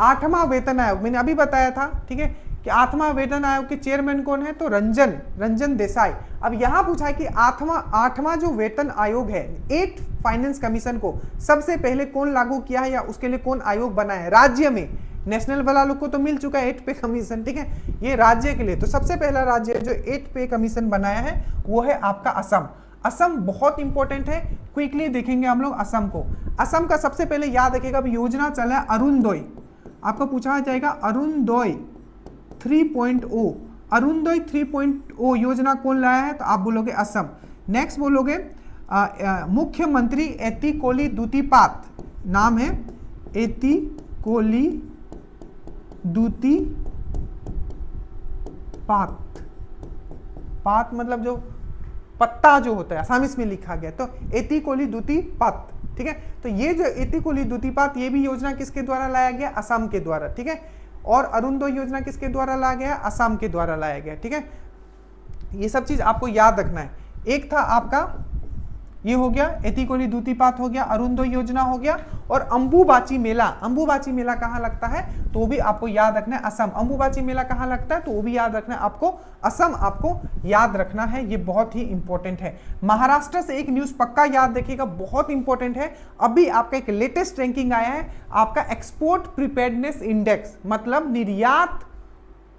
8वां वेतन आयोग, मैंने अभी बताया था, ठीक है, कि 8वां वेतन आयोग के चेयरमैन कौन है, तो रंजन देसाई। अब यहां पूछा है कि 8वां जो वेतन आयोग है, 8 फाइनेंस कमीशन को सबसे पहले कौन लागू किया है या उसके लिए कौन आयोग बनाया है राज्य में। नेशनल वाला लोग को तो मिल चुका है 8 पे कमीशन, ठीक है, ये राज्य के लिए। तो सबसे पहला राज्य जो 8 पे कमीशन बनाया है वो है आपका असम। असम बहुत इंपॉर्टेंट है, क्विकली देखेंगे हम लोग असम को। असम का सबसे पहले याद रखिएगा, योजना चला है अरुणोदय, आपको पूछा जाएगा अरुणोदय 3.0। अरुणोदय 3.0 योजना कौन लाया है, तो आप बोलोगे असम। नेक्स्ट बोलोगे मुख्यमंत्री एतिकोली दुतिपात, नाम है एतिकोली दुतिपात। पात मतलब जो पत्ता जो होता है, आसामीज में लिखा गया, तो एतिकोली दुतिपात, ठीक है। तो ये जो एतिकोली दुतिपात, ये भी योजना किसके द्वारा लाया गया, असम के द्वारा, ठीक है। और अरुणोदय योजना किसके द्वारा लाया गया, असम के द्वारा लाया गया, ठीक है। ये सब चीज आपको याद रखना है। एक था आपका ये हो गया, एतिकोली दुतिपात हो गया, अरुणोदय योजना हो गया, और अंबुबाची मेला। अंबुबाची मेला कहाँ लगता है, तो वो भी आपको याद रखना है, असम। अंबुबाची मेला कहाँ लगता है, तो वो भी याद रखना है आपको, असम आपको याद रखना है, ये बहुत ही इंपॉर्टेंट है। महाराष्ट्र से एक न्यूज पक्का याद रखिएगा, बहुत इंपॉर्टेंट है। अभी आपका एक लेटेस्ट रैंकिंग आया है, आपका एक्सपोर्ट प्रिपेयर्डनेस इंडेक्स, मतलब निर्यात,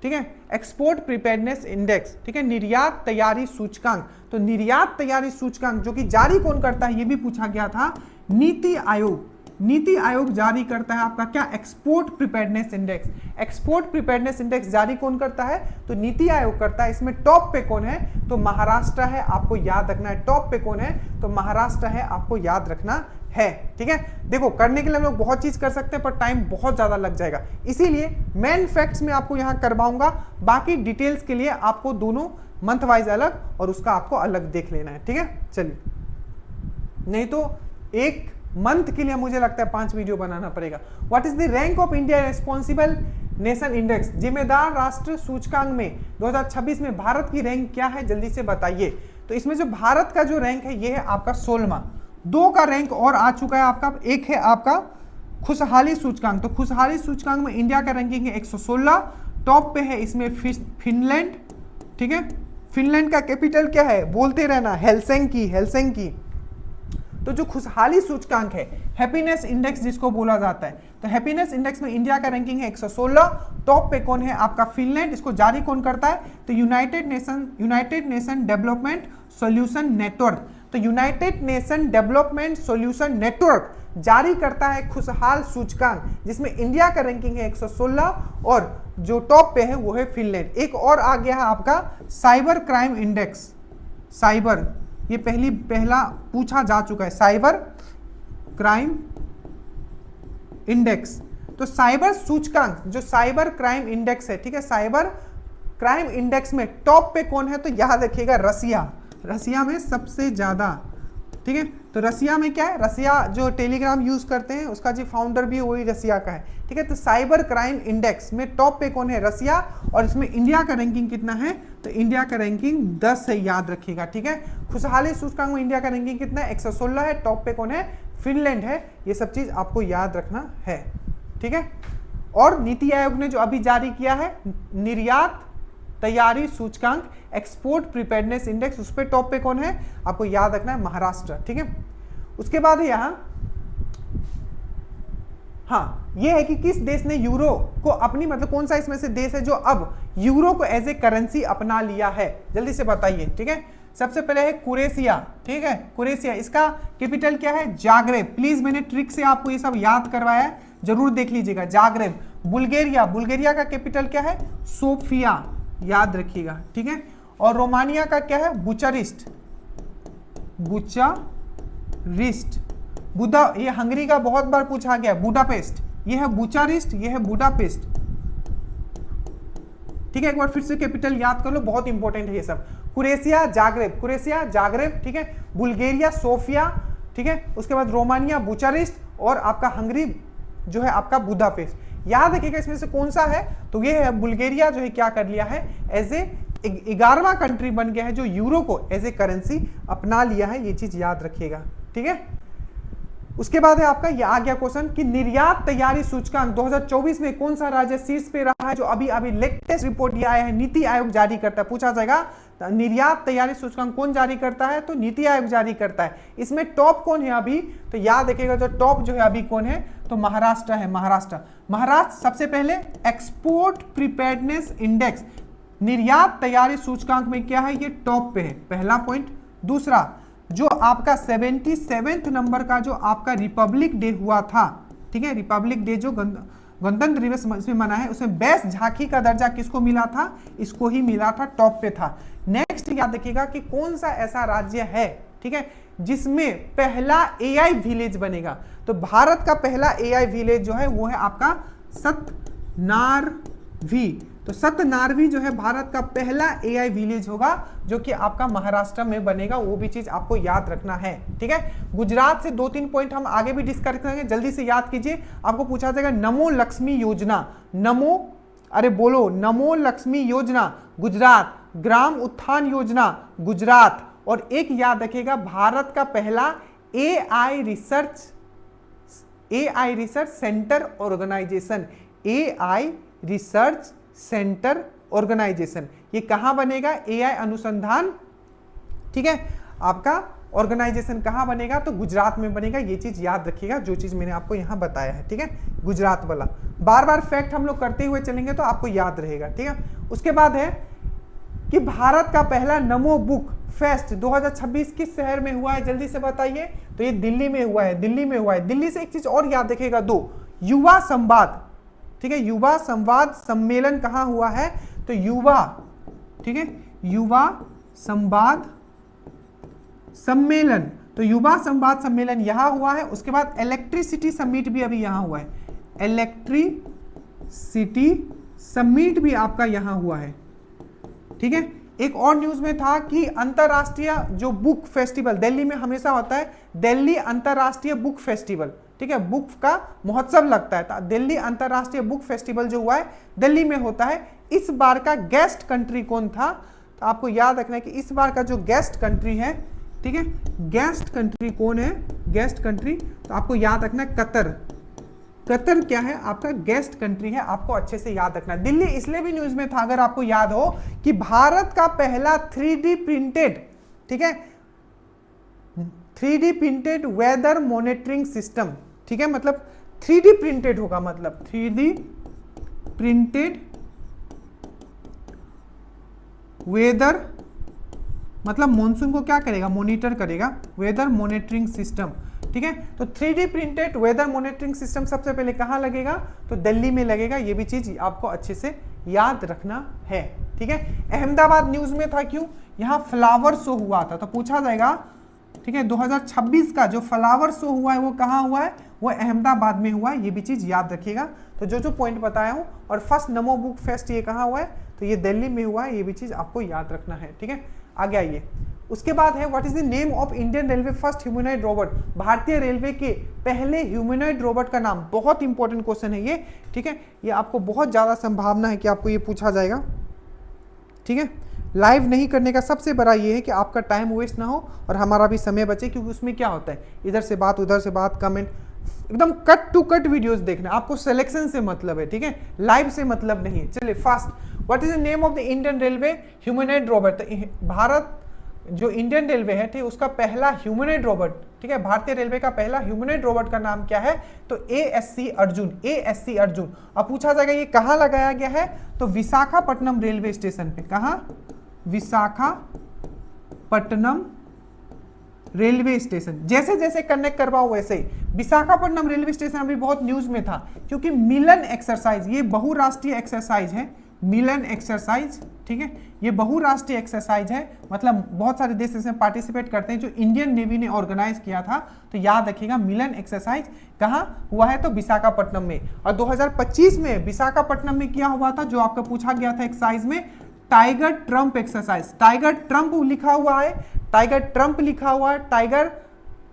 ठीक है, एक्सपोर्ट प्रिपेयर्डनेस इंडेक्स, ठीक है, निर्यात तैयारी सूचकांक। तो निर्यात तैयारी सूचकांक जो कि जारी कौन करता है, ये भी पूछा गया था, नीति आयोग। नीति आयोग जारी करता है आपका क्या, export preparedness index. Export preparedness index जारी कौन करता है, तो नीति आयोग करता है। इसमें टॉप पे कौन है, तो महाराष्ट्र है, आपको याद रखना है। टॉप पे कौन है, तो महाराष्ट्र है, आपको याद रखना है, ठीक है। देखो करने के लिए हम लोग बहुत चीज कर सकते हैं, पर टाइम बहुत ज्यादा लग जाएगा, इसीलिए मेन फैक्ट्स में आपको यहां करवाऊंगा। बाकी डिटेल्स के लिए आपको दोनों मंथ वाइज अलग और उसका आपको अलग देख लेना है, ठीक है। चलिए, नहीं तो एक मंथ के लिए मुझे लगता है 5 वीडियो बनाना पड़ेगा। What is the rank of India responsible nation index, जिम्मेदार राष्ट्र सूचकांक में 2026 में भारत की रैंक क्या है, जल्दी से बताइए। तो इसमें जो भारत का जो रैंक है ये है आपका 16वां। 2 का रैंक और आ चुका है आपका, एक है आपका खुशहाली सूचकांक। तो खुशहाली सूचकांक में इंडिया का रैंकिंग है 116, टॉप पे है इसमें फिनलैंड, ठीक है। फिनलैंड का कैपिटल क्या है, बोलते रहना, हेलसिंकी। हेलसिंकी। तो जो खुशहाली सूचकांक है, हैप्पीनेस इंडेक्स जिसको बोला जाता है, तो हैप्पीनेस इंडेक्स में इंडिया का रैंकिंग है 116, टॉप पे कौन है आपका फिनलैंड। इसको जारी कौन करता है, तो United Nation development solution network. तो United Nation development solution network जारी करता है खुशहाल सूचकांक, जिसमें इंडिया का रैंकिंग है 116 और जो टॉप पे है वो है फिनलैंड। एक और आ गया है आपका साइबर क्राइम इंडेक्स। साइबर, ये पहला पूछा जा चुका है, साइबर क्राइम इंडेक्स। तो साइबर सूचकांक जो साइबर क्राइम इंडेक्स है, ठीक है, साइबर क्राइम इंडेक्स में टॉप पे कौन है, तो याद रखिएगा रसिया। रसिया में सबसे ज्यादा ठीक है। तो रसिया में क्या है, रसिया जो टेलीग्राम यूज करते हैं उसका जो फाउंडर भी है वही रसिया का है, ठीक है। तो साइबर क्राइम इंडेक्स में टॉप पे कौन है, रसिया, और इसमें इंडिया का रैंकिंग कितना है, तो इंडिया का रैंकिंग 10 है, याद रखिएगा, ठीक है। खुशहाली सूचकांक में इंडिया का रैंकिंग कितना है, 116 है, टॉप पे कौन है, फिनलैंड है। ये सब चीज आपको याद रखना है, ठीक है। और नीति आयोग ने जो अभी जारी किया है निर्यात तैयारी सूचकांक, एक्सपोर्ट प्रिपेयर्डनेस इंडेक्स, उस पे टॉप पे कौन है, आपको याद रखना है, महाराष्ट्र, ठीक है। उसके बाद है यहां, हाँ, ये है कि किस देश ने यूरो को अपनी, मतलब कौन सा इसमें से देश है जो अब यूरो को एज ए करेंसी अपना लिया है, जल्दी से बताइए, ठीक है। सबसे पहले है कुरेशिया, ठीक है, कुरेशिया, इसका कैपिटल क्या है, जाग्रेब। प्लीज मैंने ट्रिक से आपको ये सब याद करवाया है, जरूर देख लीजिएगा, जाग्रेब। बुल्गारिया, बुल्गारिया का कैपिटल क्या है, सोफिया, याद रखिएगा, ठीक है। और रोमानिया का क्या है, बुचारिस्ट, बुचारिस्ट। बुदा, ये हंगरी का बहुत बार पूछा गया, बुडापेस्ट, ये है बुचारिस्ट, ये है बुडापेस्ट, ठीक है। एक बार फिर से कैपिटल याद कर लो, बहुत इंपॉर्टेंट है ये सब। कुरेशिया जाग्रेब, कुरेशिया जाग्रेब, ठीक है। बुल्गारिया सोफिया, ठीक है। उसके बाद रोमानिया बुचारिस्ट, और आपका हंगरी जो है आपका बुडापेस्ट। याद रखिएगा इसमें से कौन सा है, तो ये है बुल्गारिया जो है क्या कर लिया है, एज ए 11वां कंट्री बन गया है जो यूरो को एज ए करेंसी अपना लिया है, ये चीज याद रखिएगा, ठीक है। उसके बाद है आपका ये आ गया क्वेश्चन कि निर्यात तैयारी सूचकांक 2024 में कौन सा राज्य शीर्ष पे रहा है, जो अभी अभी लेटेस्ट रिपोर्ट ये आया है, नीति आयोग जारी करता है। पूछा जाएगा निर्यात तैयारी सूचकांक कौन जारी करता है, तो नीति आयोग जारी करता है। इसमें टॉप कौन है अभी, तो याद रखिएगा जो टॉप जो है अभी कौन है, तो महाराष्ट्र है, महाराष्ट्र। महाराष्ट्र सबसे पहले एक्सपोर्ट प्रिपेयर्डनेस इंडेक्स, निर्यात तैयारी सूचकांक में क्या है, ये टॉप पे है, पहला पॉइंट। दूसरा, जो आपका 77वें नंबर का जो आपका रिपब्लिक डे हुआ था, ठीक है, रिपब्लिक डे जो गणतंत्र दिवस में मना है, उसमें बेस्ट झांकी का दर्जा किसको मिला था, इसको ही मिला था, टॉप पे था। नेक्स्ट याद रखिएगा कि कौन सा ऐसा राज्य है, ठीक है, जिसमें पहला एआई विलेज बनेगा, तो भारत का पहला एआई विलेज जो है वो है आपका सतनारवी। तो सतनारवी जो है भारत का पहला एआई विलेज होगा, जो कि आपका महाराष्ट्र में बनेगा, वो भी चीज आपको याद रखना है, ठीक है। गुजरात से 2-3 पॉइंट हम आगे भी डिस्कस करेंगे, जल्दी से याद कीजिए। आपको पूछा जाएगा नमो लक्ष्मी योजना, नमो, अरे बोलो, नमो लक्ष्मी योजना गुजरात, ग्राम उत्थान योजना गुजरात, और एक याद रखिएगा भारत का पहला AI research centre organisation, AI research centre organisation, ये कहां बनेगा, एआई अनुसंधान, ठीक है, आपका ऑर्गेनाइजेशन कहां बनेगा, तो गुजरात में बनेगा। ये चीज याद रखिएगा, जो चीज मैंने आपको यहां बताया है, ठीक है, गुजरात वाला। बार बार फैक्ट हम लोग करते हुए चलेंगे तो आपको याद रहेगा, ठीक है। उसके बाद है कि भारत का पहला नमो बुक फेस्ट 2026 किस शहर में हुआ है, जल्दी से बताइए, तो ये दिल्ली में हुआ है, दिल्ली में हुआ है। दिल्ली से एक चीज और याद रखिएगा, 2 युवा संवाद, ठीक है, युवा संवाद सम्मेलन कहां हुआ है, तो युवा, ठीक है, युवा संवाद सम्मेलन, तो युवा संवाद सम्मेलन यहां हुआ है। उसके बाद इलेक्ट्रिसिटी समिट भी अभी यहां हुआ है, इलेक्ट्रिसिटी समिट भी आपका यहां हुआ है, ठीक है। एक और न्यूज में था कि अंतरराष्ट्रीय जो बुक फेस्टिवल दिल्ली में हमेशा होता है, दिल्ली अंतरराष्ट्रीय बुक फेस्टिवल, ठीक है, बुक का महोत्सव लगता है, तो दिल्ली अंतरराष्ट्रीय बुक फेस्टिवल जो हुआ है दिल्ली में होता है। इस बार का गेस्ट कंट्री कौन था, तो आपको याद रखना है कि इस बार का जो गेस्ट कंट्री है, ठीक है, गेस्ट कंट्री कौन है, गेस्ट कंट्री, तो आपको याद रखना है कतर। कतर क्या है, आपका गेस्ट कंट्री है, आपको अच्छे से याद रखना है। दिल्ली इसलिए भी न्यूज में था, अगर आपको याद हो, कि भारत का पहला 3D प्रिंटेड, ठीक है, 3D printed weather monitoring system, ठीक है, मतलब 3D प्रिंटेड होगा, मतलब 3D प्रिंटेड वेदर, मतलब मॉनसून को क्या करेगा, मॉनिटर करेगा, वेदर मॉनिटरिंग सिस्टम, ठीक है। तो 3D printed weather monitoring system सबसे पहले कहां लगेगा, तो दिल्ली में लगेगा, ये भी चीज आपको अच्छे से याद रखना है, ठीक है। अहमदाबाद न्यूज में था, क्यों, यहां फ्लावर शो हुआ था, तो पूछा जाएगा, ठीक है, 2026 का जो फ्लावर शो हुआ है वो कहां हुआ है, वो अहमदाबाद में हुआ है, ये भी चीज याद रखिएगा। तो जो जो पॉइंट बताया हूं, और फर्स्ट नमो बुक फेस्ट ये कहां हुआ है, तो ये दिल्ली में हुआ है, ये भी चीज आपको याद रखना है, ठीक है। आगे आइए। उसके बाद है what is the name of Indian railway first humanoid robot, भारतीय रेलवे के पहले ह्यूमनॉइड रोबोट का नाम। बहुत इंपॉर्टेंट क्वेश्चन है ये, ठीक है, ये आपको बहुत ज्यादा संभावना है कि आपको ये पूछा जाएगा, ठीक है। लाइव नहीं करने का सबसे बड़ा ये है कि आपका टाइम वेस्ट ना हो और हमारा भी समय बचे, क्योंकि उसमें क्या होता है इधर से बात उधर से बात, कमेंट, एकदम कट टू कट वीडियोस देखना, आपको सिलेक्शन से मतलब है, ठीक है, लाइव से मतलब नहीं है। चलिए fast, what is the name of the Indian railway humanoid robot, Bharat जो इंडियन रेलवे है, ठीक, उसका पहला ह्यूमनॉइड रोबोट, ठीक है, भारतीय रेलवे का पहला ह्यूमनॉइड रोबोट का नाम क्या है, तो ASC अर्जुन, ASC अर्जुन। अब पूछा जाएगा ये कहाँ लगाया गया है, तो विशाखापट्टनम रेलवे स्टेशन पे। कहाँ, विशाखापट्टनम रेलवे स्टेशन। जैसे जैसे कनेक्ट करवाओ वैसे ही। विशाखापट्टनम रेलवे स्टेशन अभी बहुत न्यूज में था, क्योंकि मिलन एक्सरसाइज, ये बहुराष्ट्रीय एक्सरसाइज है, मिलन एक्सरसाइज, ठीक है, ये बहुराष्ट्रीय एक्सरसाइज है, मतलब बहुत सारे देश इसमें पार्टिसिपेट करते हैं, जो इंडियन नेवी ने ऑर्गेनाइज किया था। तो याद रखिएगा मिलन एक्सरसाइज कहाँ हुआ है, तो विशाखापट्टनम में। और 2025 में विशाखापट्टनम में क्या हुआ था, जो आपका पूछा गया था एक्सरसाइज में, tiger Trump exercise. Tiger Trump लिखा हुआ है, टाइगर ट्रम्प लिखा हुआ है, टाइगर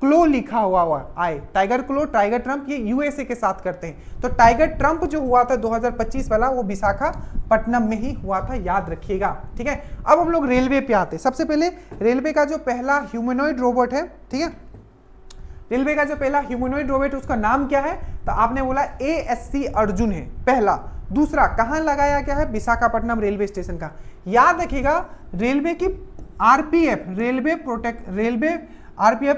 क्लो लिखा हुआ आए, टाइगर क्लो, टाइगर ट्रम्प, ये यूएसए के साथ करते हैं। तो टाइगर ट्रम्प जो हुआ था 2025 वाला, वो विशाखापट्टनम में ही हुआ था, याद रखिएगा, ठीक है। अब हम लोग रेलवे पे आते हैं। सबसे पहले रेलवे का जो पहला ह्यूमनॉइड रोबोट है, ठीक है, रेलवे का जो पहला ह्यूमनॉइड रोबोट उसका नाम क्या है, तो आपने बोला ASC अर्जुन है पहला। दूसरा कहां लगाया गया है, विशाखापट्टनम रेलवे स्टेशन का। याद रखिएगा रेलवे की RPF,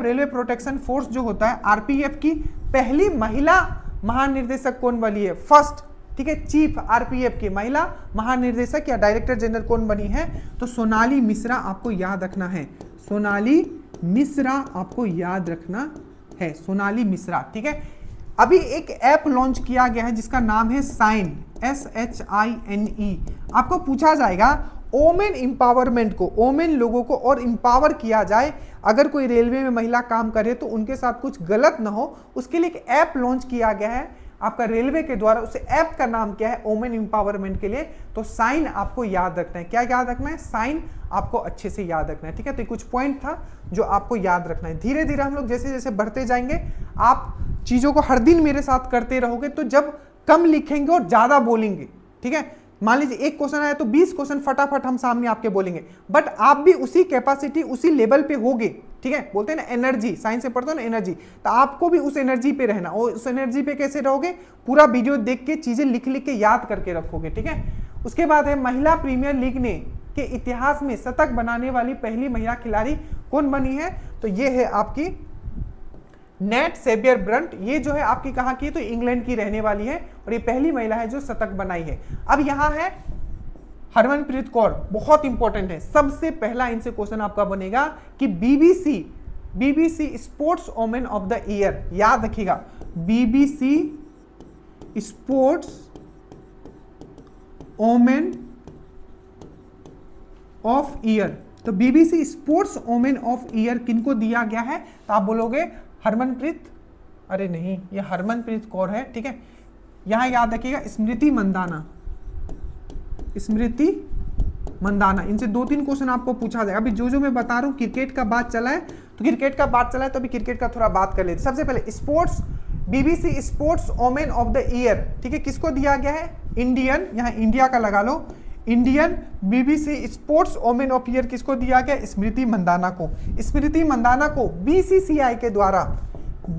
रेलवे प्रोटेक्शन फोर्स जो होता है, RPF की पहली महिला महानिर्देशक कौन बनी है, फर्स्ट, ठीक है, चीफ RPF की महिला महानिर्देशक या डायरेक्टर जनरल कौन बनी है, तो सोनाली मिश्रा आपको याद रखना है, सोनाली मिश्रा आपको याद रखना है, सोनाली मिश्रा, ठीक है। अभी एक ऐप लॉन्च किया गया है जिसका नाम है साइन, SHINE। आपको पूछा जाएगा ओमेन इंपावरमेंट को, ओमेन लोगों को और इंपावर किया जाए, अगर कोई रेलवे में महिला काम करे तो उनके साथ कुछ गलत ना हो, उसके लिए एक ऐप लॉन्च किया गया है आपका रेलवे के द्वारा। उस ऐप का नाम क्या है, ओमेन इंपावरमेंट के लिए, तो साइन आपको याद रखना है। क्या याद रखना है, साइन आपको अच्छे से याद रखना है, ठीक है। तो कुछ पॉइंट था जो आपको याद रखना है। धीरे धीरे हम लोग जैसे जैसे बढ़ते जाएंगे, आप चीजों को हर दिन मेरे साथ करते रहोगे, तो जब कम लिखेंगे और ज्यादा बोलेंगे, ठीक है, मान लीजिए एक क्वेश्चन आया तो 20 क्वेश्चन फटाफट हम सामने आपके बोलेंगे, बट आप भी उसी कैपेसिटी, उसी लेवल पे होगे, ठीक है। बोलते हैं ना एनर्जी, साइंस से पढ़ते हो ना एनर्जी, तो आपको भी उस एनर्जी पे रहना। और उस एनर्जी पे कैसे रहोगे, पूरा वीडियो देख के चीजें लिख लिख के याद करके रखोगे, ठीक है। उसके बाद है महिला प्रीमियर लीग ने के इतिहास में शतक बनाने वाली पहली महिला खिलाड़ी कौन बनी है, तो ये है आपकी नेट सेवियर ब्रंट। ये जो है आपकी कहाँ की है, तो इंग्लैंड की रहने वाली है, और ये पहली महिला है जो शतक बनाई है। अब यहाँ है हरमनप्रीत कौर, बहुत इंपॉर्टेंट है, सबसे पहला इनसे क्वेश्चन आपका बनेगा कि BBC sports women of the year, याद रखिएगा BBC sports women of year. तो BBC sports women of year किनको दिया गया है, तो आप बोलोगे हरमनप्रीत, अरे नहीं ये हरमनप्रीत कौर है, ठीक है। यहां याद रखिएगा स्मृति मंदाना, स्मृति मंदाना। इनसे 2-3 क्वेश्चन आपको पूछा जाएगा। अभी जो मैं बता रहा हूं, क्रिकेट का बात चला है, तो क्रिकेट का बात चला है, तो अभी क्रिकेट का थोड़ा बात कर लेते। सबसे पहले sports, BBC sports women of the year, ठीक है, किसको दिया गया है, इंडियन, यहां इंडिया का लगा लो, Indian BBC sports women of year किसको दिया गया, स्मृति मंदाना को। स्मृति मंदाना को BCCI के द्वारा,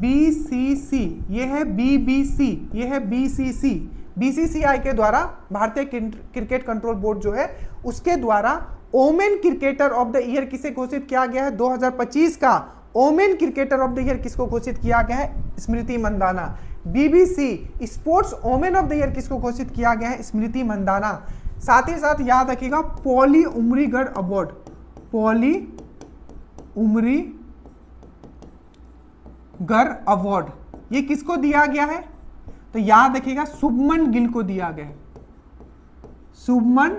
BCC, ये है BBC, ये है BCCI के द्वारा, भारतीय क्रिकेट कंट्रोल बोर्ड जो है उसके द्वारा women cricketer of the year किसे घोषित किया गया है, 2025 का women cricketer of the year किसको घोषित किया गया है, Smriti Mandhana. BBC sports women of the year किसको घोषित किया गया है, स्मृति मंदाना। साथ ही साथ याद रखिएगा पॉली उमरीगढ़ अवार्ड, पॉली उमरीगढ़ अवार्ड, ये किसको दिया गया है, तो याद रखिएगा शुभमन गिल को दिया गया है, शुभमन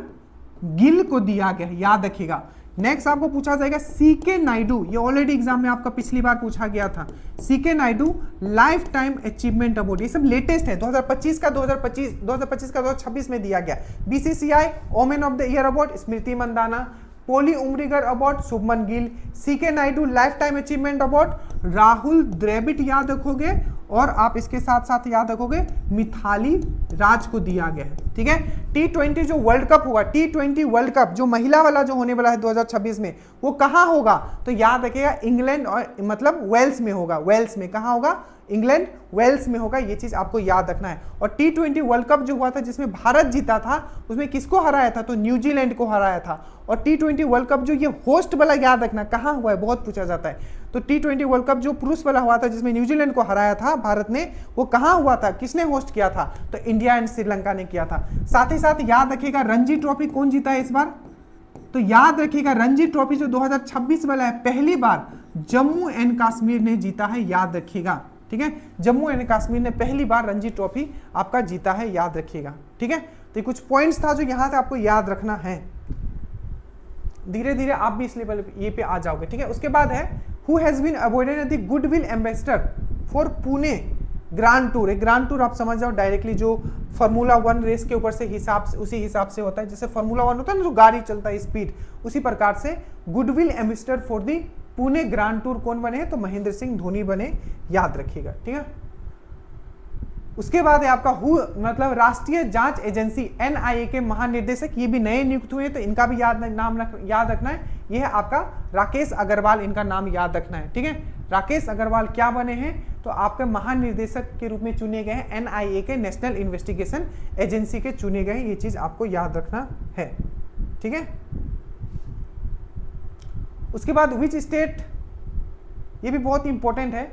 गिल को दिया गया है, याद रखिएगा। नेक्स्ट आपको पूछा जाएगा CK नायडू, ये ऑलरेडी एग्जाम में आपका पिछली बार पूछा गया था, CK Naidu lifetime achievement award, ये सब लेटेस्ट है, 2025 का 2026 में दिया गया। BCCI women of the year award Smriti Mandhana, Polly Umrigar award Shubman Gill, CK Naidu lifetime achievement award Rahul Dravid याद रखोगे, और आप इसके साथ साथ याद रखोगे मिथाली राज को दिया गया है। ठीक है, T20 जो वर्ल्ड कप होगा, T20 वर्ल्ड कप जो महिला वाला जो होने वाला है 2026 में, वो कहाँ होगा? तो याद रखिएगा इंग्लैंड और मतलब वेल्स में होगा। वेल्स में कहाँ होगा? इंग्लैंड वेल्स में होगा, ये चीज आपको याद रखना है। और T20 वर्ल्ड कप जो हुआ था जिसमें भारत जीता था, उसमें किसको हराया था? तो न्यूजीलैंड को हराया था। और T20 वर्ल्ड कप जो ये होस्ट वाला याद रखना कहाँ हुआ है, बहुत पूछा जाता है। तो T20 वर्ल्ड कप जो पुरुष वाला हुआ था जिसमें न्यूजीलैंड को हराया था भारत ने, वो कहाँ हुआ था? किसने होस्ट किया था? तो इंडिया एंड श्रीलंका ने किया था। साथ ही साथ याद रखिएगा रणजी ट्रॉफी कौन जीता है इस बार? तो याद रखिएगा रणजी ट्रॉफी जो 2026 वाला है, पहली बार जम्मू एंड कश्मीर ने जीता है, याद रखिएगा। ठीक है, जम्मू एंड कश्मीर ने पहली बार रणजी ट्रॉफी आपका जीता है, याद रखिएगा। ठीक है, तो ये कुछ पॉइंट्स था जो यहां से आपको याद रखना है। धीरे धीरे आप भी इस लेवल ये पे आ जाओगे। ठीक है, उसके बाद है who has been awarded the goodwill ambassador for Pune grand tour. Grand tour आप समझ जाओ डायरेक्टली जो फार्मूला 1 रेस के ऊपर से उसी हिसाब से होता है, जैसे फार्मूला 1 होता है ना जो गाड़ी चलता है स्पीड, उसी प्रकार से goodwill ambassador for the Pune grand tour कौन बने? तो महेंद्र सिंह धोनी बने, याद रखिएगा। ठीक है, उसके बाद है आपका हु मतलब राष्ट्रीय जांच एजेंसी NIA के महानिदेशक, ये भी नए नियुक्त हुए, तो इनका भी याद रखना है। ये है आपका राकेश अग्रवाल, इनका नाम याद रखना है। ठीक है, राकेश अग्रवाल क्या बने हैं? तो आपके महानिदेशक के रूप में चुने गए हैं, NIA के नेशनल इन्वेस्टिगेशन एजेंसी के चुने गए, ये चीज आपको याद रखना है। ठीक है, उसके बाद विच स्टेट, ये भी बहुत इंपॉर्टेंट है।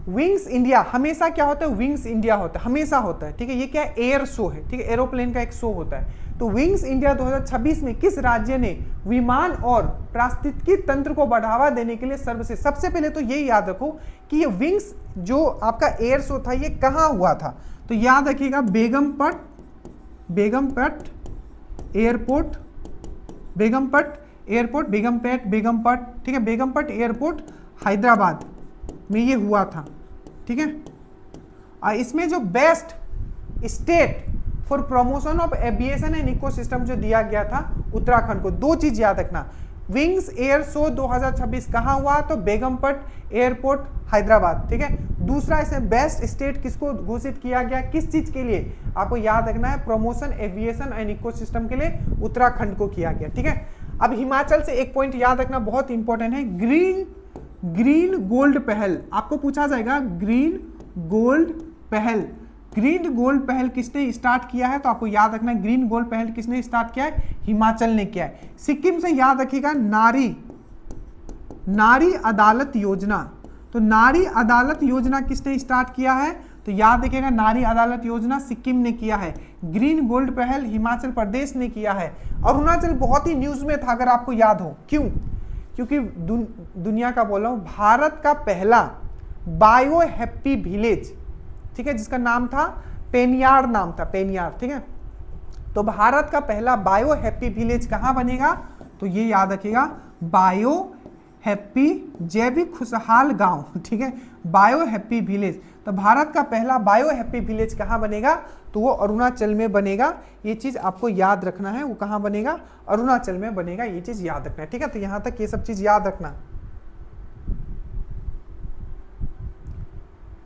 विंग्स इंडिया हमेशा क्या होता है? विंग्स इंडिया होता है, हमेशा होता है। ठीक है, ये क्या है? एयर शो है। ठीक है, एरोप्लेन का एक शो होता है। तो विंग्स इंडिया 2026 में किस राज्य ने विमान और पारिस्थितिकी तंत्र को बढ़ावा देने के लिए सर्वश्रेष्ठ? सबसे पहले तो ये याद रखो कि ये विंग्स जो आपका एयर शो था ये कहाँ हुआ था? तो याद रखिएगा बेगमपट एयरपोर्ट, बेगमपट, ठीक है, बेगमपट एयरपोर्ट हैदराबाद में ये हुआ था। ठीक है, इसमें जो best state for promotion of aviation and ecosystem जो दिया गया था उत्तराखंड को। दो चीज याद रखना, विंग्स एयर शो 2026 कहाँ हुआ? तो बेगमपट एयरपोर्ट हैदराबाद। ठीक है, दूसरा इसमें बेस्ट स्टेट किसको घोषित किया गया, किस चीज के लिए? आपको याद रखना है प्रमोशन एविएशन एंड इकोसिस्टम के लिए उत्तराखंड को किया गया। ठीक है, अब हिमाचल से एक पॉइंट याद रखना बहुत इंपॉर्टेंट है, ग्रीन गोल्ड पहल आपको पूछा जाएगा। ग्रीन गोल्ड पहल किसने स्टार्ट किया है? तो आपको याद रखना है ग्रीन गोल्ड पहल किसने स्टार्ट किया है? हिमाचल ने किया है। सिक्किम से याद रखिएगा नारी अदालत योजना। तो नारी अदालत योजना किसने स्टार्ट किया है? तो याद रखिएगा नारी अदालत योजना सिक्किम ने किया है। ग्रीन गोल्ड पहल हिमाचल प्रदेश ने किया है। अरुणाचल बहुत ही न्यूज में था अगर आपको याद हो, क्यों? क्योंकि दुनिया का बोल रहा हूं, भारत का पहला बायो हैप्पी विलेज, ठीक है, जिसका नाम था पेनियार, नाम था पेनियार। ठीक है, तो भारत का पहला बायो हैप्पी विलेज कहां बनेगा? तो ये याद रखिएगा बायो हैप्पी जैविक खुशहाल गांव। ठीक है, बायो हैप्पी विलेज। तो भारत का पहला बायो हैप्पी विलेज कहाँ बनेगा? तो वो अरुणाचल में बनेगा। ये चीज आपको याद रखना है, वो कहाँ बनेगा? अरुणाचल में बनेगा, ये चीज याद रखना है। ठीक है, तो यहां तक ये सब चीज याद रखना।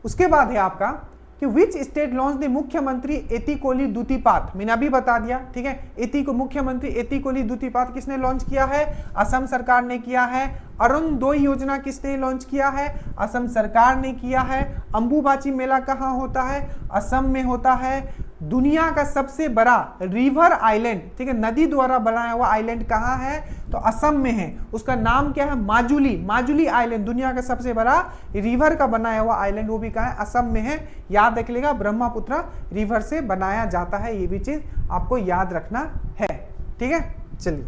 उसके बाद है आपका कि विच स्टेट लॉन्च द मुख्यमंत्री एतिकोली दूतीपात। मैंने अभी बता दिया। ठीक है, मुख्यमंत्री एतिकोली दूतीपात किसने लॉन्च किया है? असम सरकार ने किया है। अरुणोदय योजना किसने लॉन्च किया है? असम सरकार ने किया है। अंबुबाची मेला कहाँ होता है? असम में होता है। दुनिया का सबसे बड़ा रिवर आइलैंड, ठीक है, नदी द्वारा बनाया हुआ आइलैंड कहाँ है? तो असम में है। उसका नाम क्या है? माजुली आइलैंड। दुनिया का सबसे बड़ा रिवर का बनाया हुआ आइलैंड वो भी कहाँ है? असम में है। याद रख लेगा ब्रह्मपुत्र रिवर से बनाया जाता है, ये भी चीज आपको याद रखना है। ठीक है, चलिए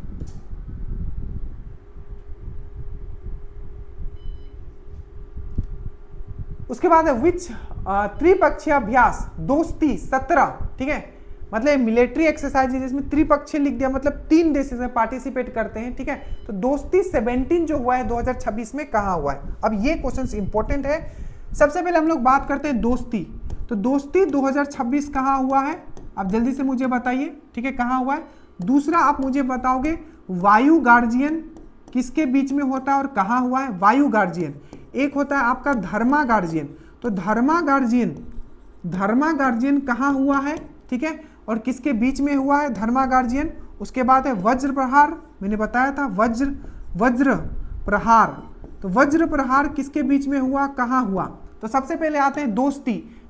उसके बाद है विच त्रिपक्षीय अभ्यास दोस्ती 17। ठीक है, मतलब मिलिट्री एक्सरसाइज जिसमें त्रिपक्षीय लिख दिया, मतलब 3 देश इसमें पार्टिसिपेट करते हैं। ठीक है, तो दोस्ती 17 जो हुआ है 2026 में कहाँ हुआ है? अब ये क्वेश्चन इंपॉर्टेंट है। सबसे पहले हम लोग बात करते हैं दोस्ती। तो दोस्ती 2026 कहाँ हुआ है? आप जल्दी से मुझे बताइए। ठीक है, कहाँ हुआ है? दूसरा आप मुझे बताओगे वायु गार्जियन किसके बीच में होता है और कहाँ हुआ है? वायु गार्जियन। एक होता है आपका धर्मा गार्जियन, तो धर्मा गार्जियन कहाँ हुआ है? ठीक है, और किसके बीच में हुआ है धर्मा गार्जियन? उसके बाद है वज्र प्रहार, मैंने बताया था वज्र प्रहार। तो वज्र प्रहार किसके बीच में हुआ, कहाँ हुआ? तो सबसे पहले आते हैं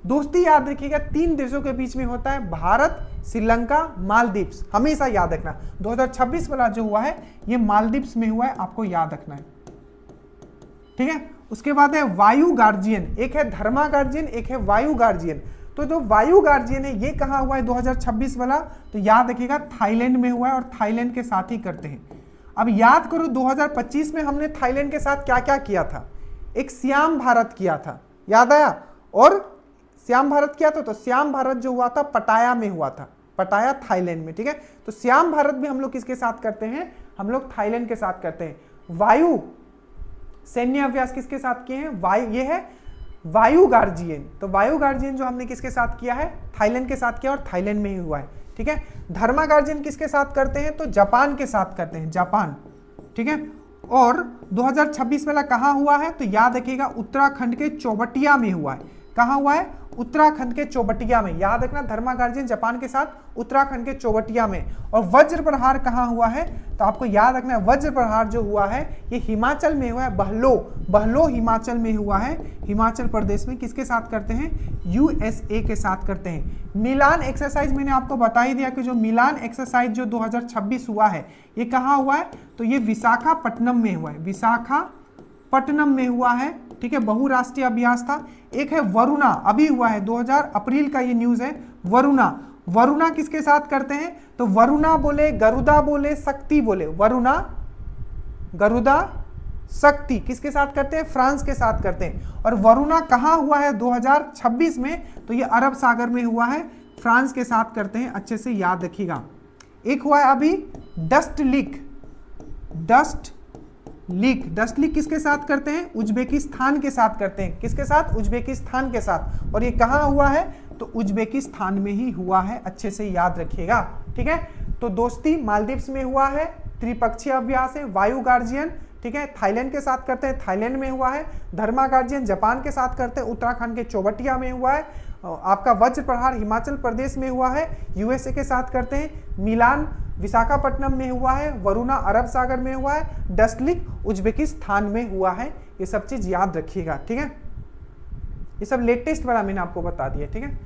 दोस्ती याद रखिएगा 3 देशों के बीच में होता है, भारत, श्रीलंका, मालदीव्स, हमेशा याद रखना। 2026 वाला जो हुआ है ये मालदीव्स में हुआ है, आपको याद रखना है। ठीक है, उसके बाद है वायु गार्जियन, एक है धर्मा गार्जियन, एक है वायु गार्जियन। तो जो वायु गार्जियन है ये कहाँ हुआ है 2026 वाला? तो याद रखिएगा थाईलैंड में हुआ है, और थाईलैंड के साथ ही करते हैं। अब याद करो 2025 में हमने थाईलैंड के साथ क्या क्या किया था? एक श्याम भारत किया था, याद आया? और श्याम भारत किया था, तो श्याम भारत जो हुआ था पटाया में हुआ था, पटाया थाईलैंड में। ठीक है, तो श्याम भारत भी हम लोग किसके साथ करते हैं? हम लोग थाईलैंड के साथ करते हैं। वायु सैन्य अभ्यास किसके साथ किए हैं? ये है वायु गार्जियन। तो वायु गार्जियन जो हमने किसके साथ किया है? थाईलैंड के साथ किया, और थाईलैंड में ही हुआ है। ठीक है, धर्मा गार्जियन किसके साथ करते हैं? तो जापान के साथ करते हैं, जापान। ठीक है, और 2026 वाला कहाँ हुआ है? तो याद रखिएगा उत्तराखंड के चौबटिया में हुआ है। कहाँ हुआ है? उत्तराखंड के चौबटिया में। याद रखना धर्मा गार्जियन जापान के साथ उत्तराखंड के चौबटिया में। और वज्र प्रहार कहाँ हुआ है? तो आपको याद रखना है वज्र प्रहार जो हुआ है ये हिमाचल में हुआ है, बहलो हिमाचल में हुआ है, हिमाचल प्रदेश में। किसके साथ करते हैं? यूएसए के साथ करते हैं। मिलान एक्सरसाइज मैंने आपको बता ही दिया कि जो मिलान एक्सरसाइज जो 2026 हुआ है ये कहाँ हुआ है? तो ये विशाखापट्टनम में हुआ है, विशाखापट्टनम में हुआ है। ठीक है, बहुराष्ट्रीय अभ्यास था। एक है वरुणा, अभी हुआ है 2000 अप्रैल का ये न्यूज है। वरुणा किसके साथ करते हैं? तो वरुणा बोले, गरुदा बोले, शक्ति बोले, वरुणा, गरुदा, शक्ति किसके साथ करते हैं? फ्रांस के साथ करते हैं। और वरुणा कहाँ हुआ है 2026 में? तो ये अरब सागर में हुआ है, फ्रांस के साथ करते हैं, अच्छे से याद रखिएगा। एक हुआ है अभी डस्ट लीक किसके साथ करते हैं? उज्बेकिस्तान के साथ करते हैं। किसके साथ? उज्बेकिस्तान के साथ। और ये कहाँ हुआ है? तो उज्बेकिस्तान में ही हुआ है, अच्छे से याद रखिएगा। ठीक है, तो दोस्ती मालदीव्स में हुआ है, त्रिपक्षीय अभ्यास है। वायु गार्जियन ठीक है थाईलैंड के साथ करते हैं, थाईलैंड में हुआ है। धर्मा गार्जियन जापान के साथ करते हैं, उत्तराखंड के चौबटिया में हुआ है। आपका वज्र प्रहार हिमाचल प्रदेश में हुआ है, यूएसए के साथ करते हैं। मिलान विशाखापट्टनम में हुआ है, वरुणा अरब सागर में हुआ है, डस्टलिक उज्बेकिस्तान में हुआ है। ये सब चीज याद रखिएगा। ठीक है, ये सब लेटेस्ट वाला मैंने आपको बता दिया। ठीक है,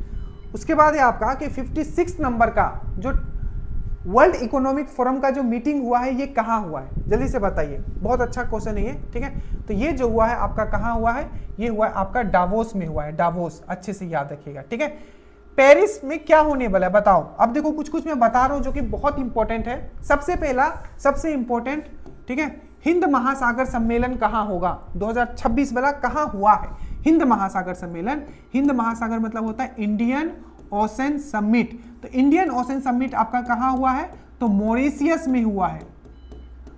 उसके बाद है आपका कि 56 नंबर का जो वर्ल्ड इकोनॉमिक फोरम का जो मीटिंग हुआ है ये कहाँ हुआ है? जल्दी से बताइए, बहुत अच्छा क्वेश्चन है ये। ठीक है, तो ये जो हुआ है आपका कहाँ हुआ है? ये हुआ है आपका डावोस में हुआ है, डावोस, अच्छे से याद रखिएगा। ठीक है, पेरिस में क्या होने वाला है बताओ। अब देखो कुछ मैं बता रहा हूं जो कि बहुत इंपॉर्टेंट है। सबसे पहला, सबसे इंपॉर्टेंट, ठीक है, हिंद महासागर सम्मेलन कहाँ होगा? 2026 वाला कहाँ हुआ है? हिंद महासागर सम्मेलन। हिंद महासागर मतलब होता है इंडियन ओशन समिट। तो इंडियन ओशन समिट आपका कहाँ हुआ है? तो मॉरिशियस में हुआ है,